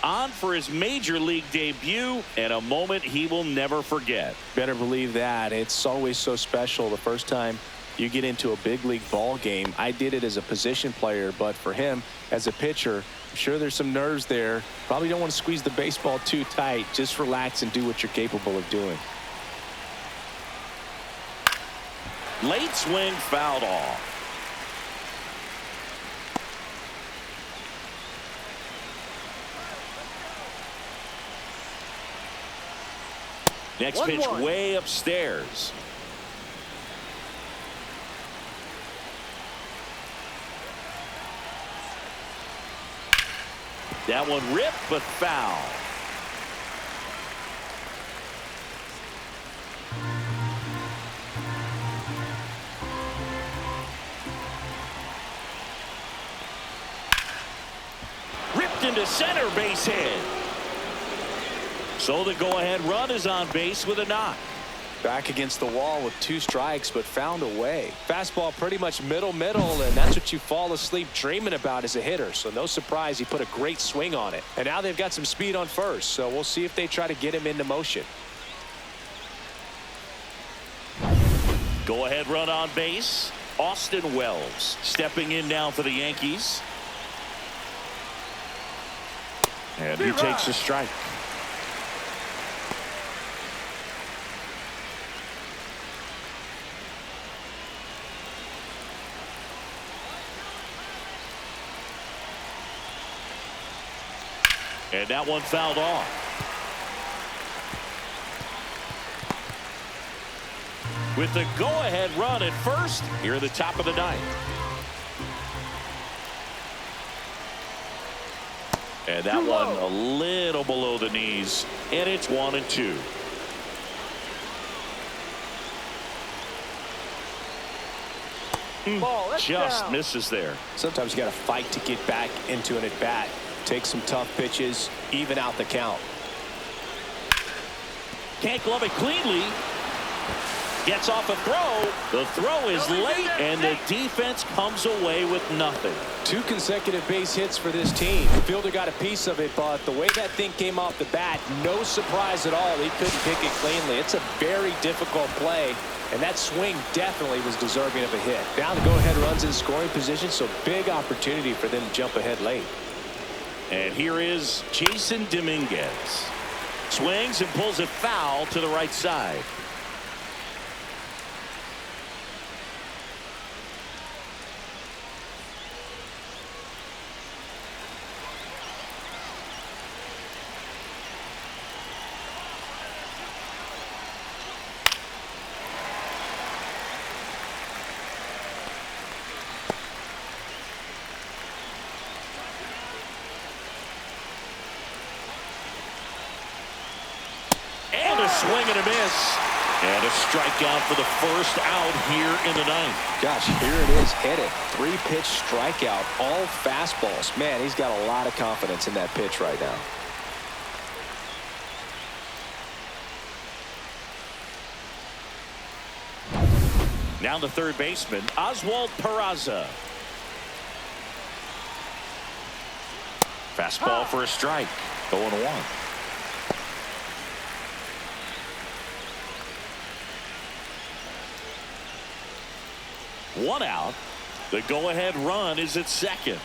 On for his major league debut, and a moment he will never forget. Better believe that. It's always so special the first time you get into a big league ball game. I did it as a position player, but for him as a pitcher, I'm sure there's some nerves there. Probably don't want to squeeze the baseball too tight. Just relax and do what you're capable of doing. Late swing, fouled off. Next pitch way upstairs. That one ripped but foul. Ripped into center, base hit. So the go-ahead run is on base with a knock. Back against the wall with 2 strikes, but found a way. Fastball pretty much middle, and that's what you fall asleep dreaming about as a hitter. So no surprise he put a great swing on it. And now they've got some speed on first, so we'll see if they try to get him into motion. Go-ahead run on base. Austin Wells stepping in now for the Yankees. And he takes a strike. And that one fouled off. With the go-ahead run at first, here at the top of the ninth. And that one a little below the knees, and it's 1-2. Just misses there. Sometimes you got to fight to get back into an at-bat. Take some tough pitches, even out the count. Can't glove it cleanly. Gets off a throw. The throw is late, and the defense comes away with nothing. 2 consecutive base hits for this team. The fielder got a piece of it, but the way that thing came off the bat, no surprise at all. He couldn't pick it cleanly. It's a very difficult play, and that swing definitely was deserving of a hit. Now the go-ahead runs in scoring position, so big opportunity for them to jump ahead late. And here is Jason Dominguez. Swings and pulls it foul to the right side. Swing and a miss. And a strikeout for the first out here in the ninth. Gosh, here it is, hit it. 3-pitch strikeout, all fastballs. Man, he's got a lot of confidence in that pitch right now. Now the third baseman, Oswald Peraza. Fastball for a strike. 0-1. One out. The go-ahead run is at second.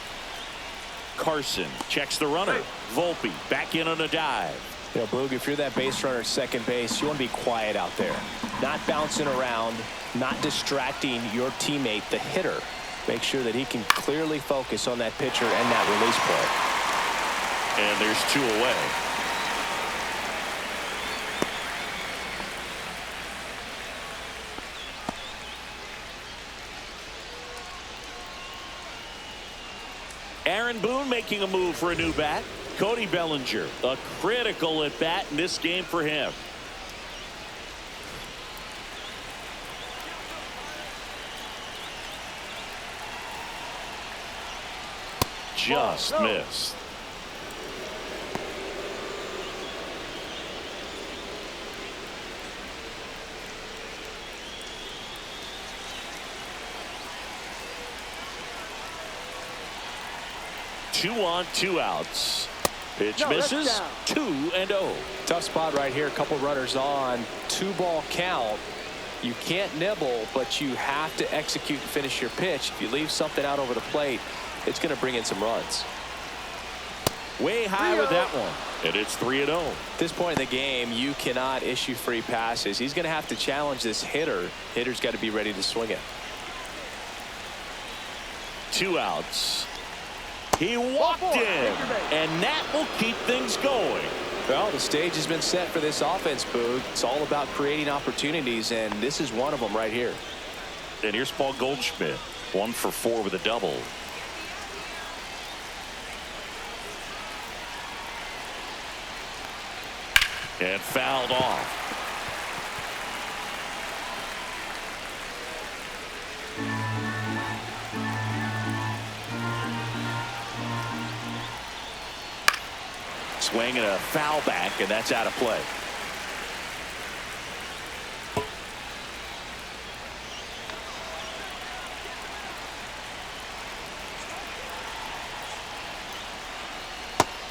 Carson checks the runner. Volpe back in on a dive. You know, Boog, if you're that base runner at second base, you want to be quiet out there. Not bouncing around, not distracting your teammate, the hitter. Make sure that he can clearly focus on that pitcher and that release play. And there's 2 away. Aaron Boone making a move for a new bat. Cody Bellinger, a critical at bat in this game for him. Just missed. Two on, 2 outs. Pitch misses. 2-0. Tough spot right here. A couple runners on. 2-ball count. You can't nibble, but you have to execute and finish your pitch. If you leave something out over the plate, it's going to bring in some runs. Way high with that one. And it's 3-0. At this point in the game, you cannot issue free passes. He's going to have to challenge this hitter. Hitter's got to be ready to swing it. 2 outs. He walked in, and that will keep things going. Well, the stage has been set for this offense, Boog. It's all about creating opportunities, and this is one of them right here. And here's Paul Goldschmidt, 1 for 4 with a double. And fouled off. Swing and a foul back, and that's out of play.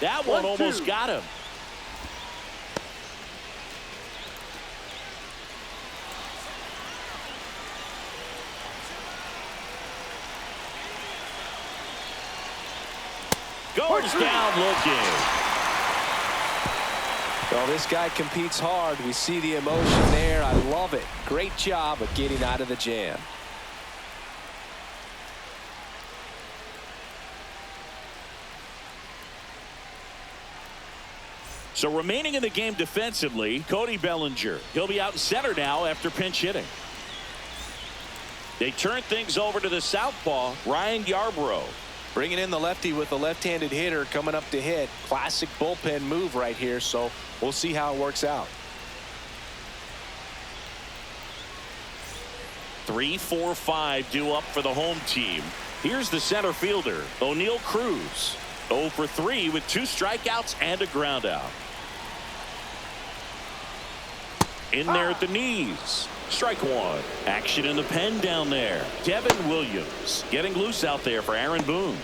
That one almost got him. Goes down looking. Well, this guy competes hard. We see the emotion there. I love it. Great job of getting out of the jam. So remaining in the game defensively, Cody Bellinger. He'll be out in center now after pinch hitting. They turn things over to the southpaw, Ryan Yarbrough. Bringing in the lefty with the left-handed hitter coming up to hit. Classic bullpen move right here, so we'll see how it works out. 3, 4, 5 due up for the home team. Here's the center fielder, O'Neal Cruz. 0 for 3 with 2 strikeouts and a ground out. In there at the knees. Strike 1. Action in the pen down there. Devin Williams getting loose out there for Aaron Boone.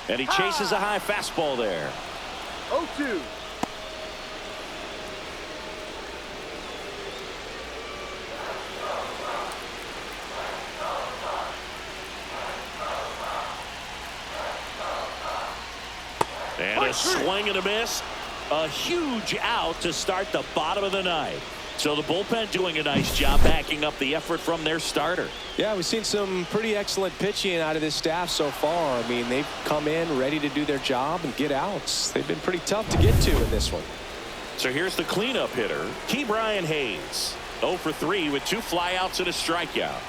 And he chases a high fastball there. 0-2. And a swing and a miss. A huge out to start the bottom of the ninth. So the bullpen doing a nice job backing up the effort from their starter. Yeah, we've seen some pretty excellent pitching out of this staff so far. I mean, they've come in ready to do their job and get outs. They've been pretty tough to get to in this one. So here's the cleanup hitter, Ke'Bryan Hayes. 0 for 3 with 2 flyouts and a strikeout.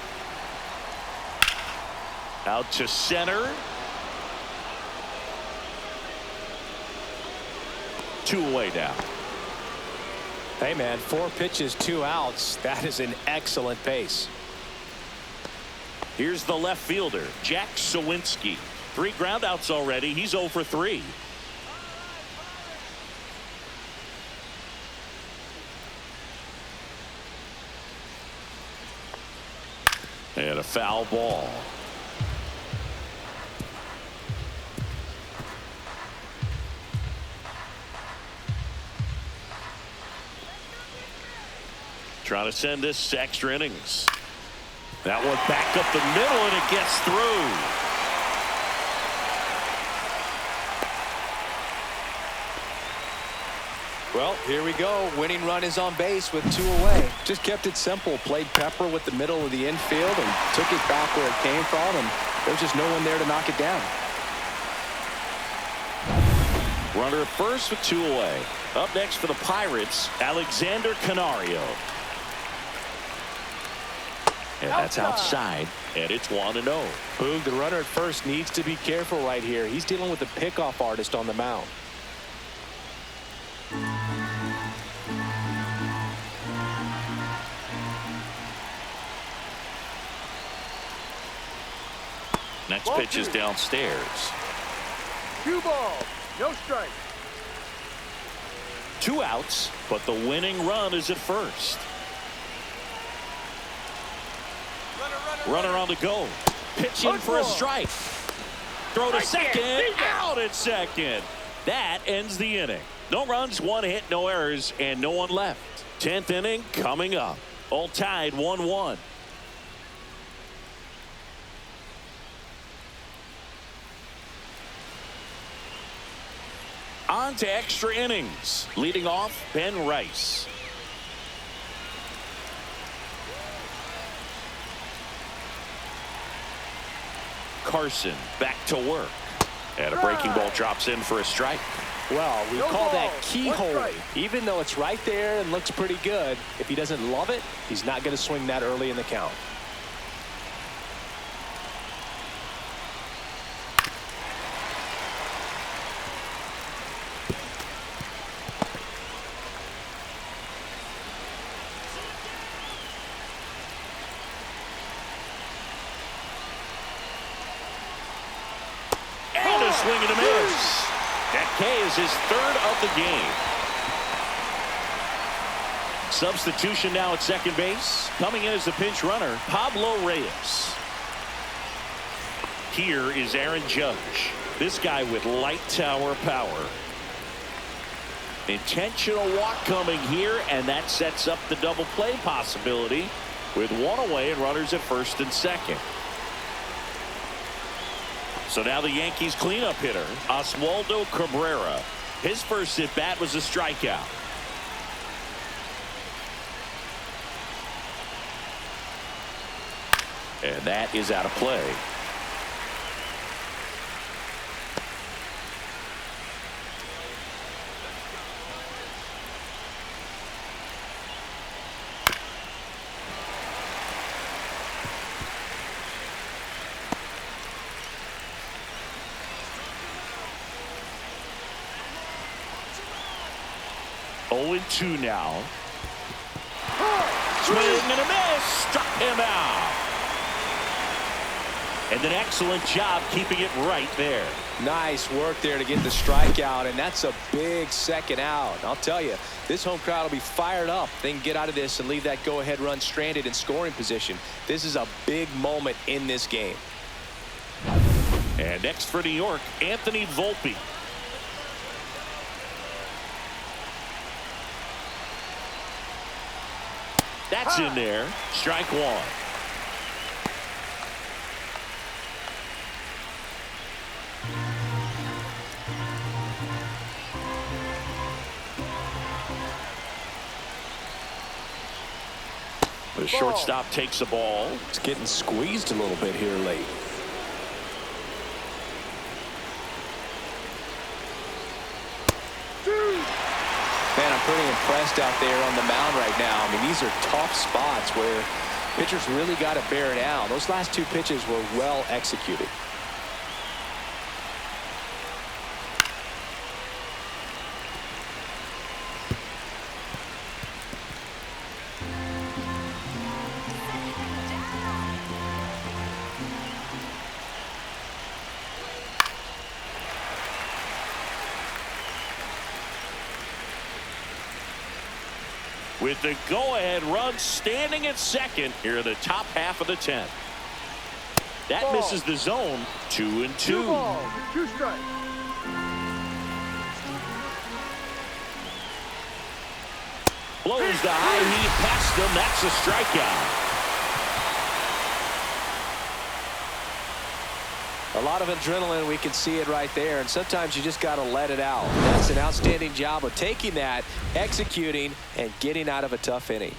Out to center. 2 away now. Hey, man, 4 pitches, 2 outs. That is an excellent pace. Here's the left fielder, Jack Sawinski. 3 groundouts already. He's 0 for 3. And a foul ball. Trying to send this to extra innings. That one back up the middle, and it gets through. Well, here we go. Winning run is on base with 2 away. Just kept it simple. Played pepper with the middle of the infield and took it back where it came from, and there's just no one there to knock it down. Runner at first with 2 away. Up next for the Pirates, Alexander Canario. And that's outside, and it's 1-0. Boog, the runner at first needs to be careful right here. He's dealing with a pickoff artist on the mound. Next pitch is downstairs. 2 balls, no strikes. 2 outs, but the winning run is at first. Runner on the go. Pitching for a strike. Throw to second. Out at second. That ends the inning. No runs, 1 hit, no errors, and no one left. 10th inning coming up. All tied 1-1. On to extra innings. Leading off, Ben Rice. Carson back to work. And a breaking ball drops in for a strike. Well, we call that keyhole. Even though it's right there and looks pretty good, if he doesn't love it, he's not going to swing that early in the count. Swing and a miss. That K is his 3rd of the game. Substitution now at second base. Coming in as the pinch runner, Pablo Reyes. Here is Aaron Judge. This guy with light tower power. Intentional walk coming here, and that sets up the double play possibility with 1 away and runners at first and second. So now the Yankees cleanup hitter, Oswaldo Cabrera. His first at bat was a strikeout. And that is out of play. Oh, 2 now. Swing and a miss. Struck him out. And an excellent job keeping it right there. Nice work there to get the strikeout, and that's a big second out. I'll tell you, this home crowd will be fired up. They can get out of this and leave that go-ahead run stranded in scoring position. This is a big moment in this game. And next for New York, Anthony Volpe. That's in there. Strike 1. The shortstop takes the ball. It's getting squeezed a little bit here late. Man, I'm pretty impressed out there on the mound right now. I mean, these are tough spots where pitchers really got to bear down. Those last 2 pitches were well executed. With the go-ahead run standing at second here in the top half of the 10th. That misses the zone. 2-2. 2 balls, 2 strikes. Blows the high heat past him. That's a strikeout. A lot of adrenaline, we can see it right there, and sometimes you just got to let it out. That's an outstanding job of taking that, executing, and getting out of a tough inning.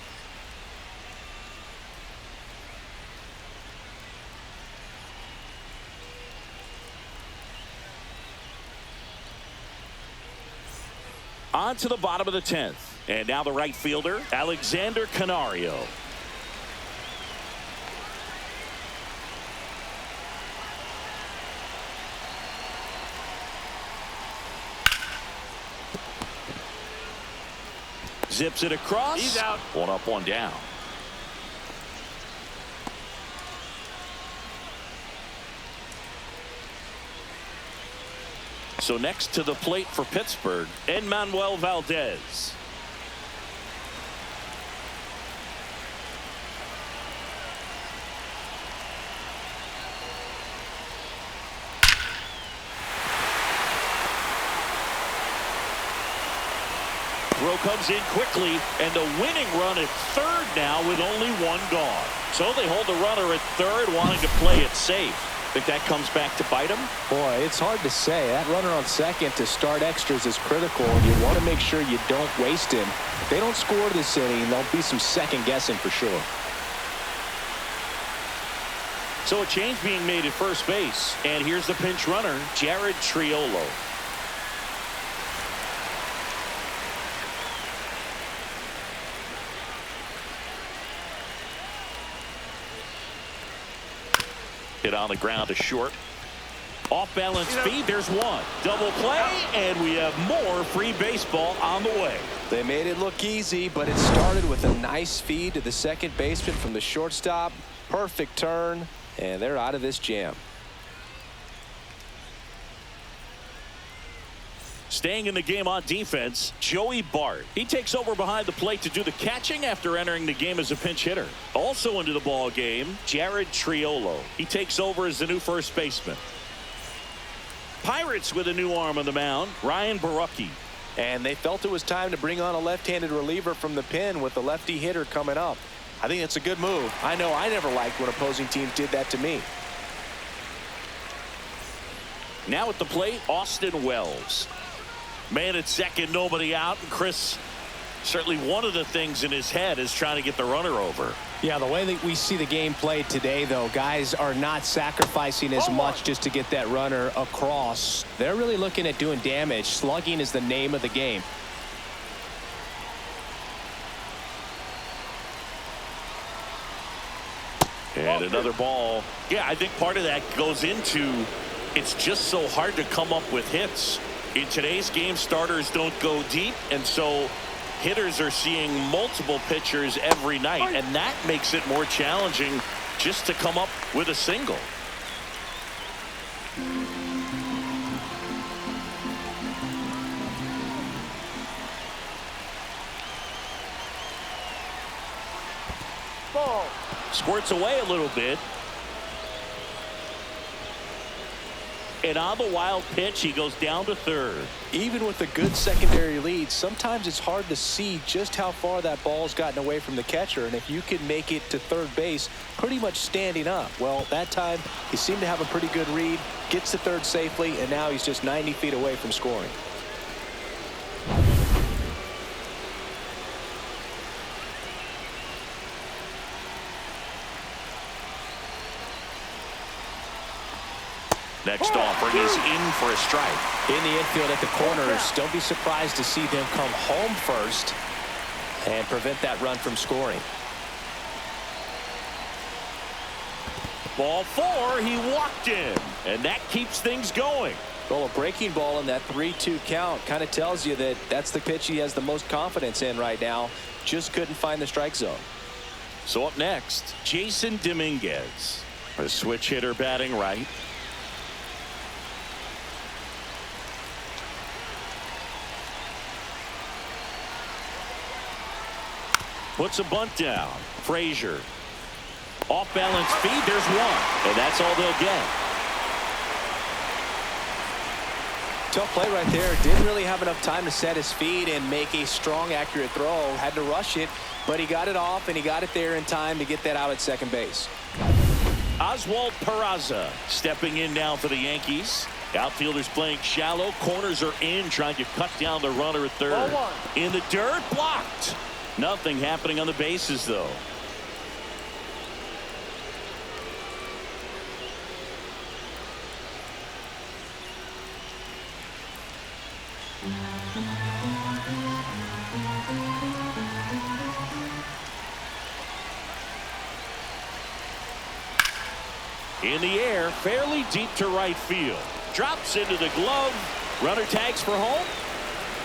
On to the bottom of the 10th. And now the right fielder, Alexander Canario. Zips it across. He's out. One up, one down. So next to the plate for Pittsburgh, Manuel Valdez. Throw comes in quickly, and the winning run at third now with only one gone. So they hold the runner at third, wanting to play it safe. Think that comes back to bite him? Boy, it's hard to say. That runner on second to start extras is critical, and you want to make sure you don't waste him. If they don't score this inning, there'll be some second guessing for sure. So a change being made at first base, and here's the pinch runner, Jared Triolo. Hit on the ground to short. Off balance feed. There's one. Double play, and we have more free baseball on the way. They made it look easy, but it started with a nice feed to the second baseman from the shortstop. Perfect turn, and they're out of this jam. Staying in the game on defense, Joey Bart. He takes over behind the plate to do the catching after entering the game as a pinch hitter. Also into the ball game, Jared Triolo. He takes over as the new first baseman. Pirates with a new arm on the mound, Ryan Borucki. And they felt it was time to bring on a left-handed reliever from the pen with the lefty hitter coming up. I think it's a good move. I know I never liked when opposing teams did that to me. Now at the plate, Austin Wells. Man at second, nobody out. And Chris, certainly one of the things in his head is trying to get the runner over. Yeah, the way that we see the game played today, though, guys are not sacrificing as much just to get that runner across. They're really looking at doing damage. Slugging is the name of the game. And another ball. Yeah, I think part of that goes into it's just so hard to come up with hits. In today's game, starters don't go deep, and so hitters are seeing multiple pitchers every night, and that makes it more challenging just to come up with a single. Ball. Squirts away a little bit. And on the wild pitch, he goes down to third. Even with a good secondary lead, sometimes it's hard to see just how far that ball's gotten away from the catcher. And if you can make it to third base pretty much standing up, well, that time he seemed to have a pretty good read, gets to third safely, and now he's just 90 feet away from scoring. Next offering is in for a strike. In the infield at the corners, don't be surprised to see them come home first and prevent that run from scoring. Ball four, he walked in, and that keeps things going. Well, a breaking ball in that 3-2 count kind of tells you that that's the pitch he has the most confidence in right now. Just couldn't find the strike zone. So up next, Jason Dominguez, a switch hitter batting right. Puts a bunt down. Frazier. Off balance feed. There's one. And that's all they'll get. Tough play right there. Didn't really have enough time to set his feet and make a strong, accurate throw. Had to rush it, but he got it off and he got it there in time to get that out at second base. Oswald Peraza stepping in now for the Yankees. Outfielders playing shallow. Corners are in, trying to cut down the runner at third. Ball one. In the dirt, blocked. Nothing happening on the bases, though. In the air, fairly deep to right field. Drops into the glove. Runner tags for home.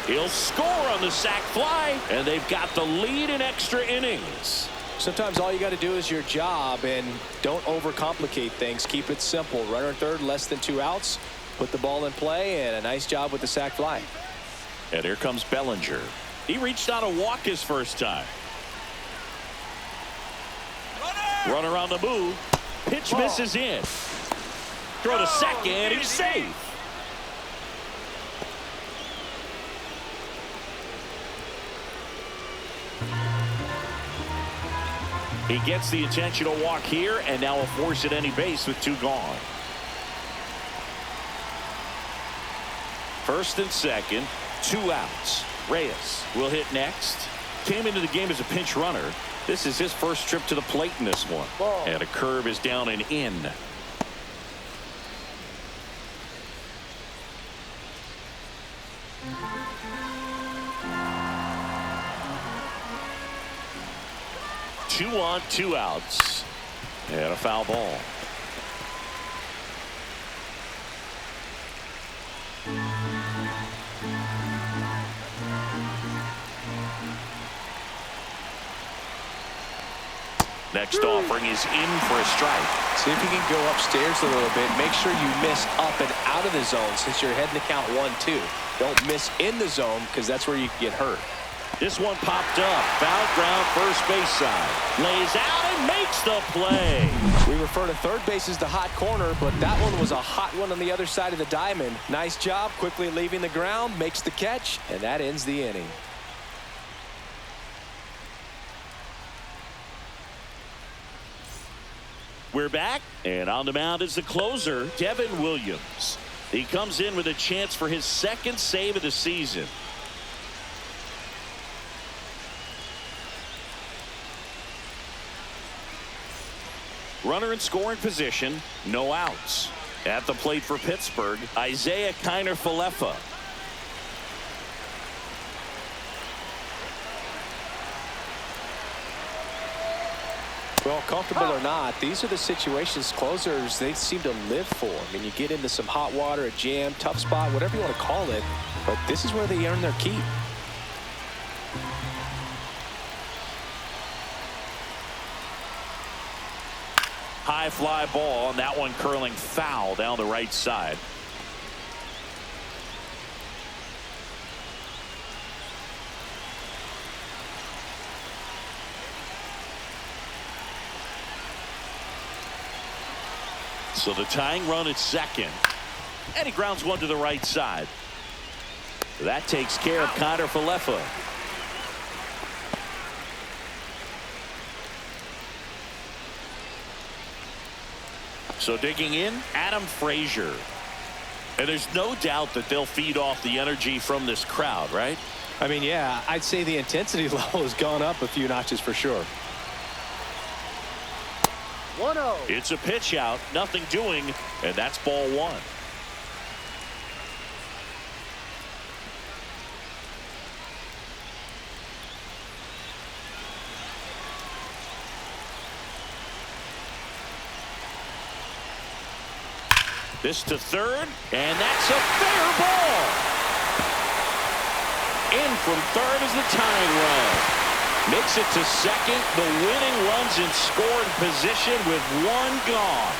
He'll score on the sac fly, and they've got the lead in extra innings. Sometimes all you got to do is your job, and don't overcomplicate things. Keep it simple. Runner at third, less than 2 outs. Put the ball in play, and a nice job with the sac fly. And here comes Bellinger. He reached out a walk his first time. Runner on the move. Pitch misses in. Throw to second. He's safe. He gets the intentional walk here, and now a force at any base with 2 gone. First and second, 2 outs. Reyes will hit next. Came into the game as a pinch runner. This is his first trip to the plate in this one. Ball. And a curve is down and in. Two on, 2 outs. And a foul ball. Next offering is in for a strike. See if you can go upstairs a little bit. Make sure you miss up and out of the zone since you're heading to count 1-2. Don't miss in the zone because that's where you can get hurt. This one popped up. Foul ground, first base side. Lays out and makes the play. We refer to third base as the hot corner, but that one was a hot one on the other side of the diamond. Nice job quickly leaving the ground, makes the catch, and that ends the inning. We're back, and on the mound is the closer, Devin Williams. He comes in with a chance for his 2nd save of the season. Runner in scoring position, no outs. At the plate for Pittsburgh, Isaiah Kiner-Falefa. Well, comfortable or not, these are the situations closers they seem to live for. I mean, you get into some hot water, a jam, tough spot, whatever you want to call it, but this is where they earn their keep. High fly ball, and that one curling foul down the right side. So the tying run at second, and he grounds one to the right side. That takes care of Kiner-Falefa. So digging in, Adam Frazier. And there's no doubt that they'll feed off the energy from this crowd, right? I mean, yeah, I'd say the intensity level has gone up a few notches for sure. 1-0. It's a pitch out, nothing doing, and that's ball 1. This to third, and that's a fair ball. In from third is the tying run. Makes it to second. The winning runs in scoring position with 1 gone.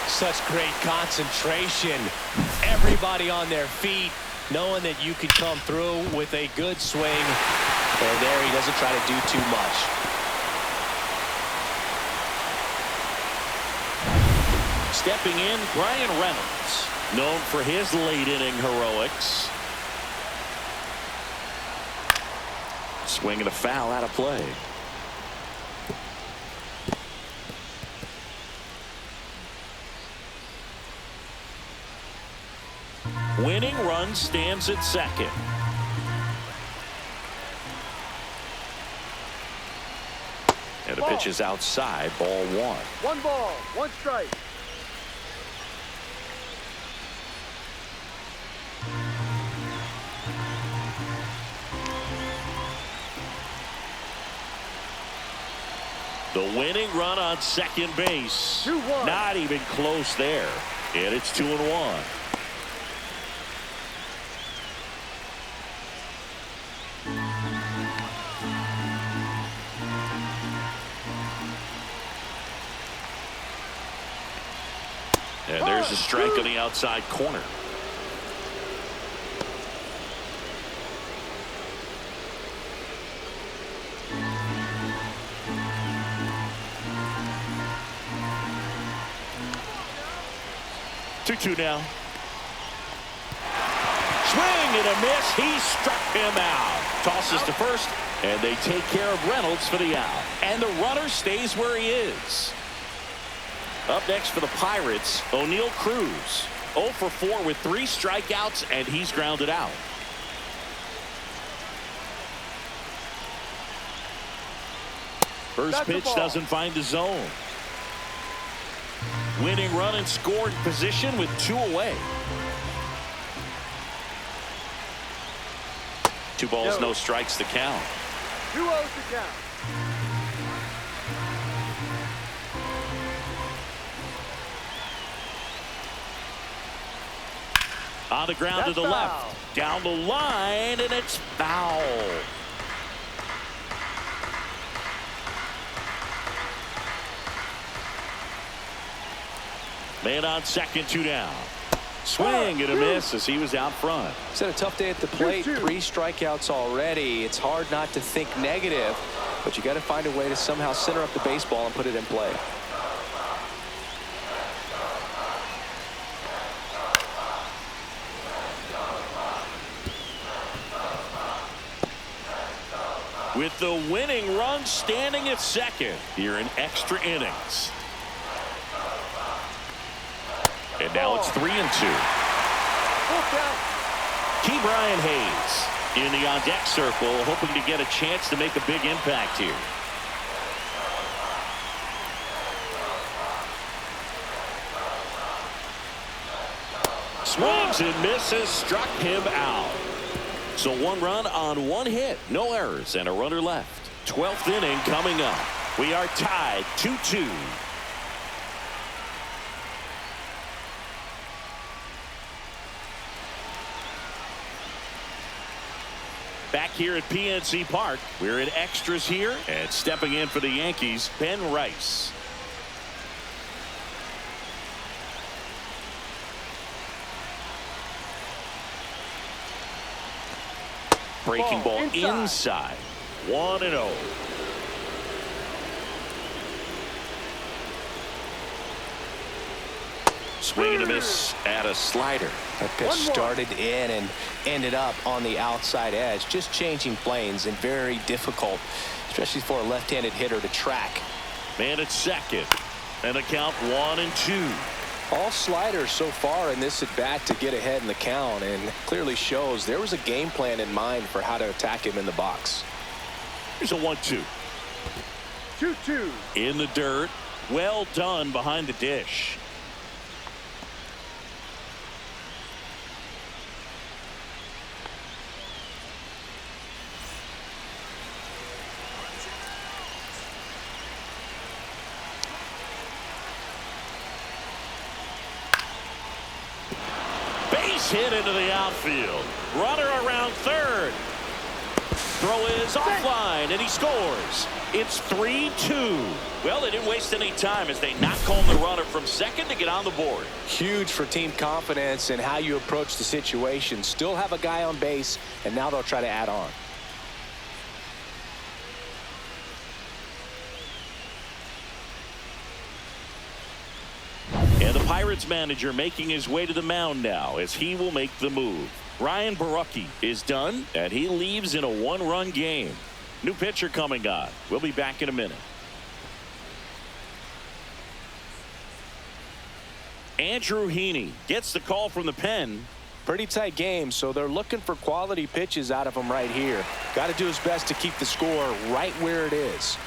Such great concentration. Everybody on their feet, knowing that you could come through with a good swing. And there he doesn't try to do too much. Stepping in, Brian Reynolds, known for his late inning heroics. Swing and a foul out of play. Winning run stands at second. And the pitch is outside, ball one. 1 ball, 1 strike. The winning run on second base. 2-1. Not even close there. And it's 2-1. And there's a strike on the outside corner. Two now. Swing and a miss. He struck him out. Tosses to first, and they take care of Reynolds for the out. And the runner stays where he is. Up next for the Pirates, O'Neal Cruz. 0 for 4 with 3 strikeouts, and he's grounded out. First pitch doesn't find the zone. Winning run in scoring position with 2 away. 2 balls, no strikes to count. 2-0 to count. On the ground to the left. Down the line, and it's foul. Man on second, 2 down. Swing and a miss as he was out front. He's had a tough day at the plate. 3 strikeouts already. It's hard not to think negative, but you got to find a way to somehow center up the baseball and put it in play. With the winning run standing at second here in extra innings. And now it's 3-2. Key Brian Hayes in the on-deck circle, hoping to get a chance to make a big impact here. Swings and misses, struck him out. So 1 run on 1 hit, no errors, and a runner left. 12th inning coming up. We are tied 2-2. Back here at PNC Park, we're in extras here, and stepping in for the Yankees, Ben Rice. Breaking ball inside. 1-0. Swing and a miss at a slider. That pitch started in and ended up on the outside edge. Just changing planes and very difficult, especially for a left-handed hitter to track. Man at second. And the count 1-2. All sliders so far in this at-bat to get ahead in the count, and clearly shows there was a game plan in mind for how to attack him in the box. Here's a 1-2. 2-2. In the dirt. Well done behind the dish. Hit into the outfield. Runner around third. Throw is offline, and he scores. It's 3-2. Well, they didn't waste any time as they knock home the runner from second to get on the board. Huge for team confidence and how you approach the situation. Still have a guy on base, and now they'll try to add on. And the Pirates manager making his way to the mound now as he will make the move. Ryan Borucki is done, and he leaves in a 1-run game. New pitcher coming on. We'll be back in a minute. Andrew Heaney gets the call from the pen. Pretty tight game, so they're looking for quality pitches out of him right here. Got to do his best to keep the score right where it is.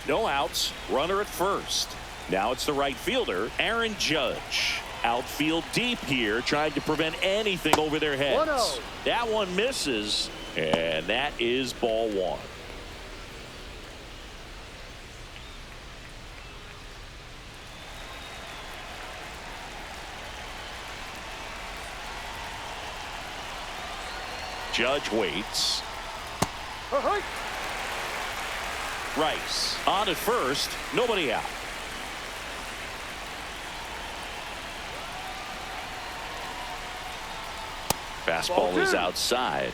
No outs, runner at first. Now it's the right fielder, Aaron Judge. Outfield deep here, trying to prevent anything over their heads. 1-0. That one misses, and that is ball one. Judge waits. Rice on at first, nobody out. Fastball is outside.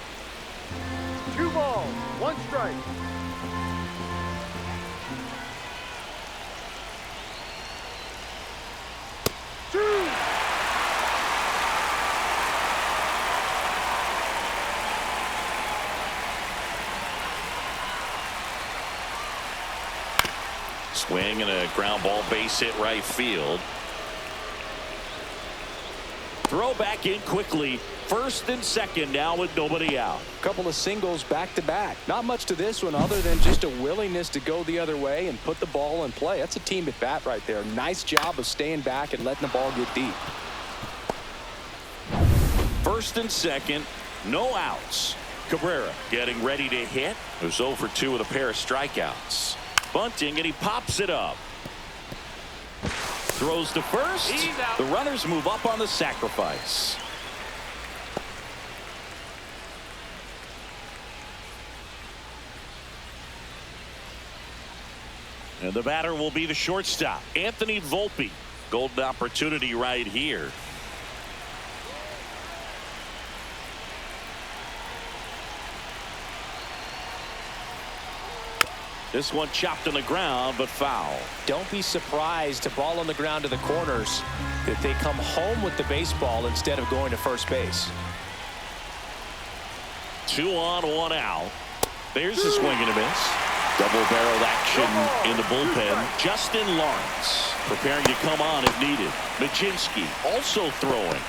2 balls, 1 strike. Swing and a ground ball, base hit right field. Throw back in quickly. First and second now with nobody out. Couple of singles back to back. Not much to this one other than just a willingness to go the other way and put the ball in play. That's a team at bat right there. Nice job of staying back and letting the ball get deep. First and second, no outs. Cabrera getting ready to hit. It was 0 for 2 with a pair of strikeouts. Bunting, and he pops it up. Throws to first. The runners move up on the sacrifice. And the batter will be the shortstop, Anthony Volpe. Golden opportunity right here. This one chopped on the ground, but foul. Don't be surprised to ball on the ground to the corners that they come home with the baseball instead of going to first base. 2 on, 1 out. There's the swing and a miss. Double-barreled action in the bullpen. Justin Lawrence preparing to come on if needed. Majinski also throwing.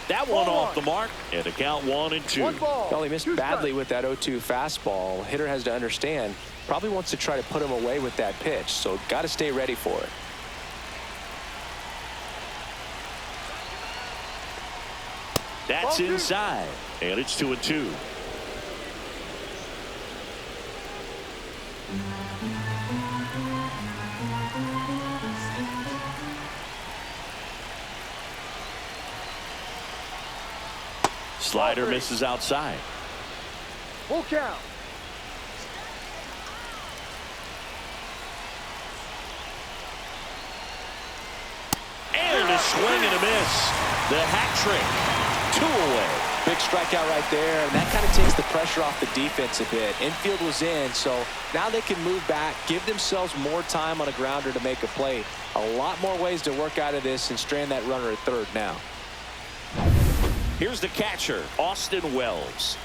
That one off the mark, and a count 1-2. Well, he missed badly with that 0-2 fastball. Hitter has to understand, probably wants to try to put him away with that pitch, so got to stay ready for it. That's inside, and it's 2-2. Slider misses outside. Full count. And a swing and a miss. The hat trick. 2 away. Big strikeout right there, and that kind of takes the pressure off the defense a bit. Infield was in, so now they can move back, give themselves more time on a grounder to make a play. A lot more ways to work out of this and strand that runner at third now. Here's the catcher, Austin Wells.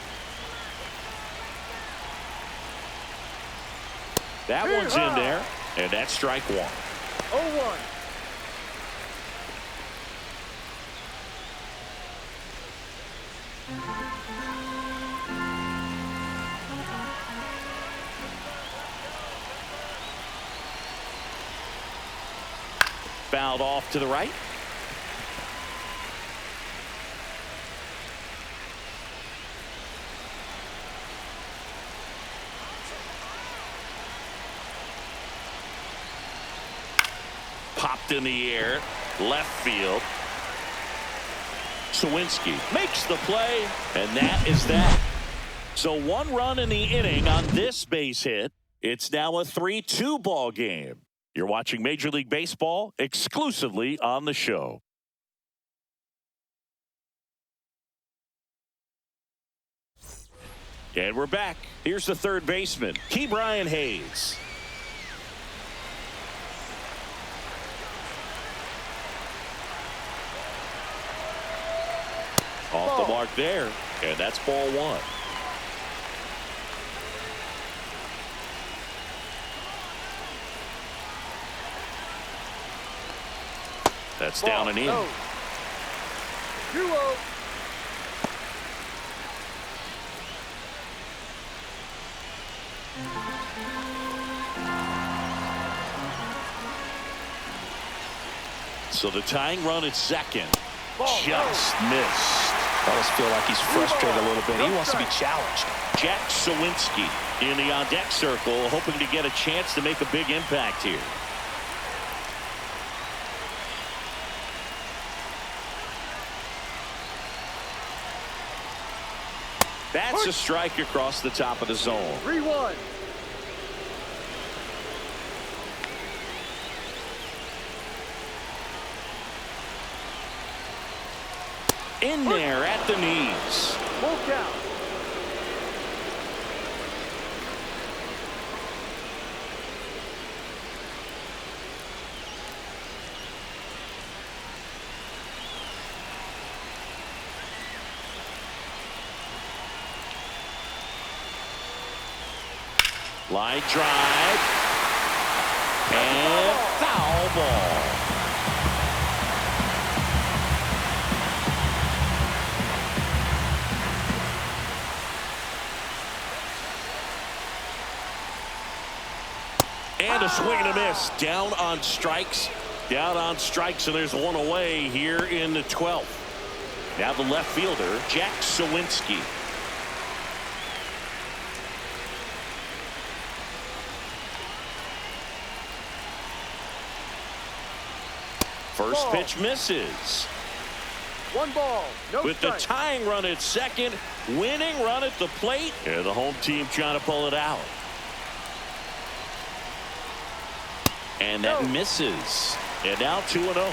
That one's in there, and that's strike 1. 0-1. Fouled off to the right. Popped in the air, left field. Sawinski makes the play, and that is that. So 1 run in the inning on this base hit. It's now a 3-2 ball game. You're watching Major League Baseball exclusively on the show. And we're back. Here's the third baseman, Ke'Bryan Hayes. Off the mark there, and that's ball 1. That's down and in. 2-0. So the tying run at second. Ball, Just missed. I almost feel like he's frustrated a little bit. He wants to be challenged. Jack Sawinski in the on-deck circle, hoping to get a chance to make a big impact here. That's a strike across the top of the zone. 3-1. In there at the knees. Full count. Line drive. And foul ball. And a swing and a miss. Down on strikes. Down on strikes, and there's one away here in the 12th. Now the left fielder, Jack Sawinski. First pitch misses. 1 ball. No With the strike. tying run at second, winning run at the plate. And the home team trying to pull it out. And that misses. And now 2-0.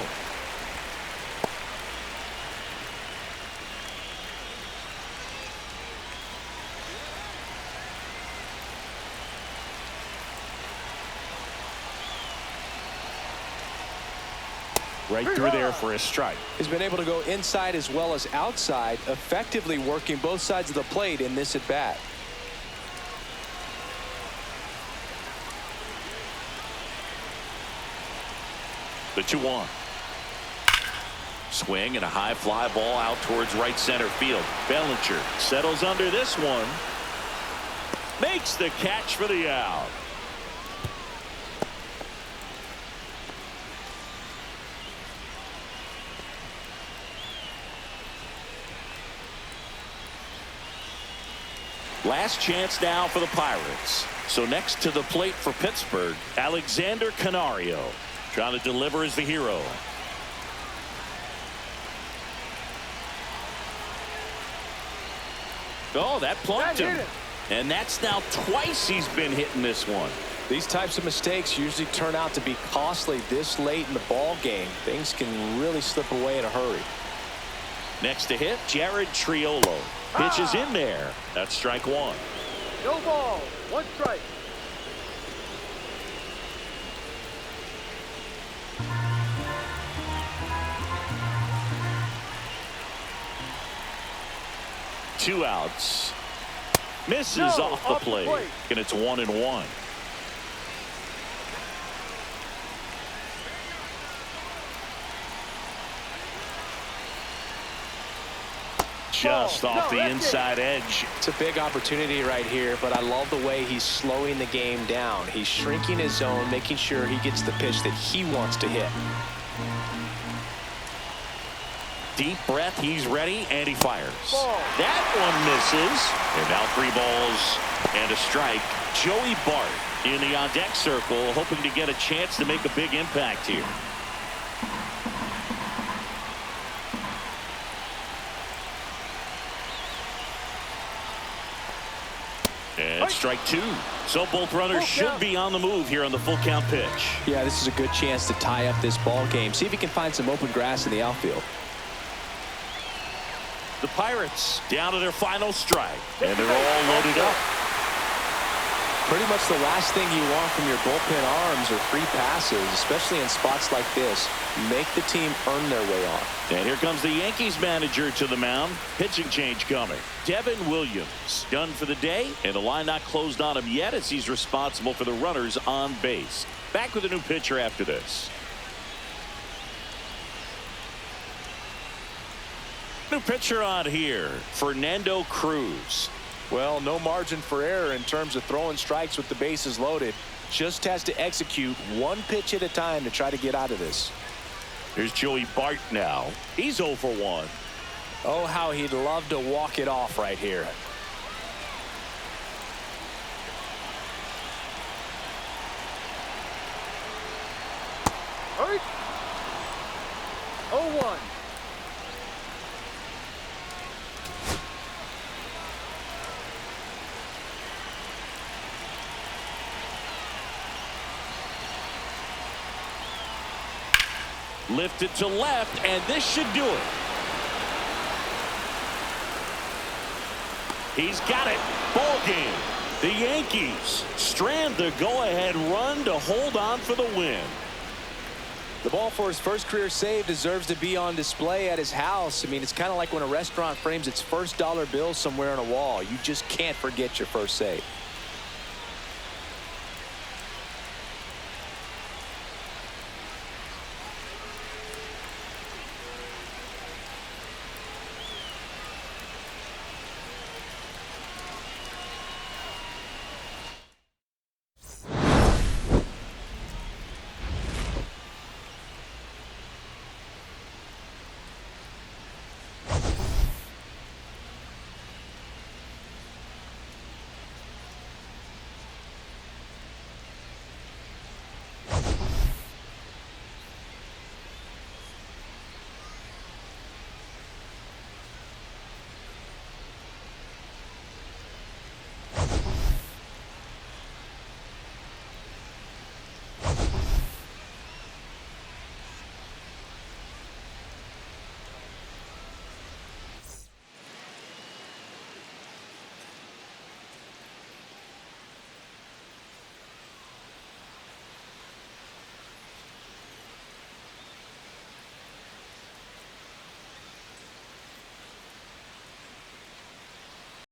Right through there for a strike. He's been able to go inside as well as outside, effectively working both sides of the plate in this at bat. The 2-1. Swing and a high fly ball out towards right center field. Bellinger settles under this one. Makes the catch for the out. Last chance now for the Pirates. So next to the plate for Pittsburgh, Alexander Canario. Trying to deliver as the hero. Oh, that plunked him. And that's now twice he's been hitting this one. These types of mistakes usually turn out to be costly this late in the ball game. Things can really slip away in a hurry. Next to hit, Jared Triolo. Pitches in there. That's strike 1. No ball. 1 strike. Two outs. Misses No, off the plate. And it's 1-1. Just off the inside edge. It's a big opportunity right here, but I love the way he's slowing the game down. He's shrinking his zone, making sure he gets the pitch that he wants to hit. Deep breath, he's ready, and he fires. Ball. That one misses. And now 3 balls and a strike. Joey Bart in the on-deck circle, hoping to get a chance to make a big impact here. And strike 2. So both runners should be on the move here on the full count pitch. Yeah, this is a good chance to tie up this ball game. See if he can find some open grass in the outfield. The Pirates down to their final strike, and they're all loaded up. Pretty much the last thing you want from your bullpen arms are free passes, especially in spots like this. Make the team earn their way on. And here comes the Yankees manager to the mound. Pitching change coming. Devin Williams done for the day, and the line not closed on him yet as he's responsible for the runners on base. Back with a new pitcher after this. New pitcher on here, Fernando Cruz. Well, no margin for error in terms of throwing strikes with the bases loaded. Just has to execute one pitch at a time to try to get out of this. Here's Joey Bart now. He's 0 for 1. Oh, how he'd love to walk it off right here. Hurry. 0-1. Lifted to left, and this should do it. He's got it. Ball game. The Yankees strand the go-ahead run to hold on for the win. The ball for his first career save deserves to be on display at his house. I mean, it's kind of like when a restaurant frames its first dollar bill somewhere on a wall. You just can't forget your first save.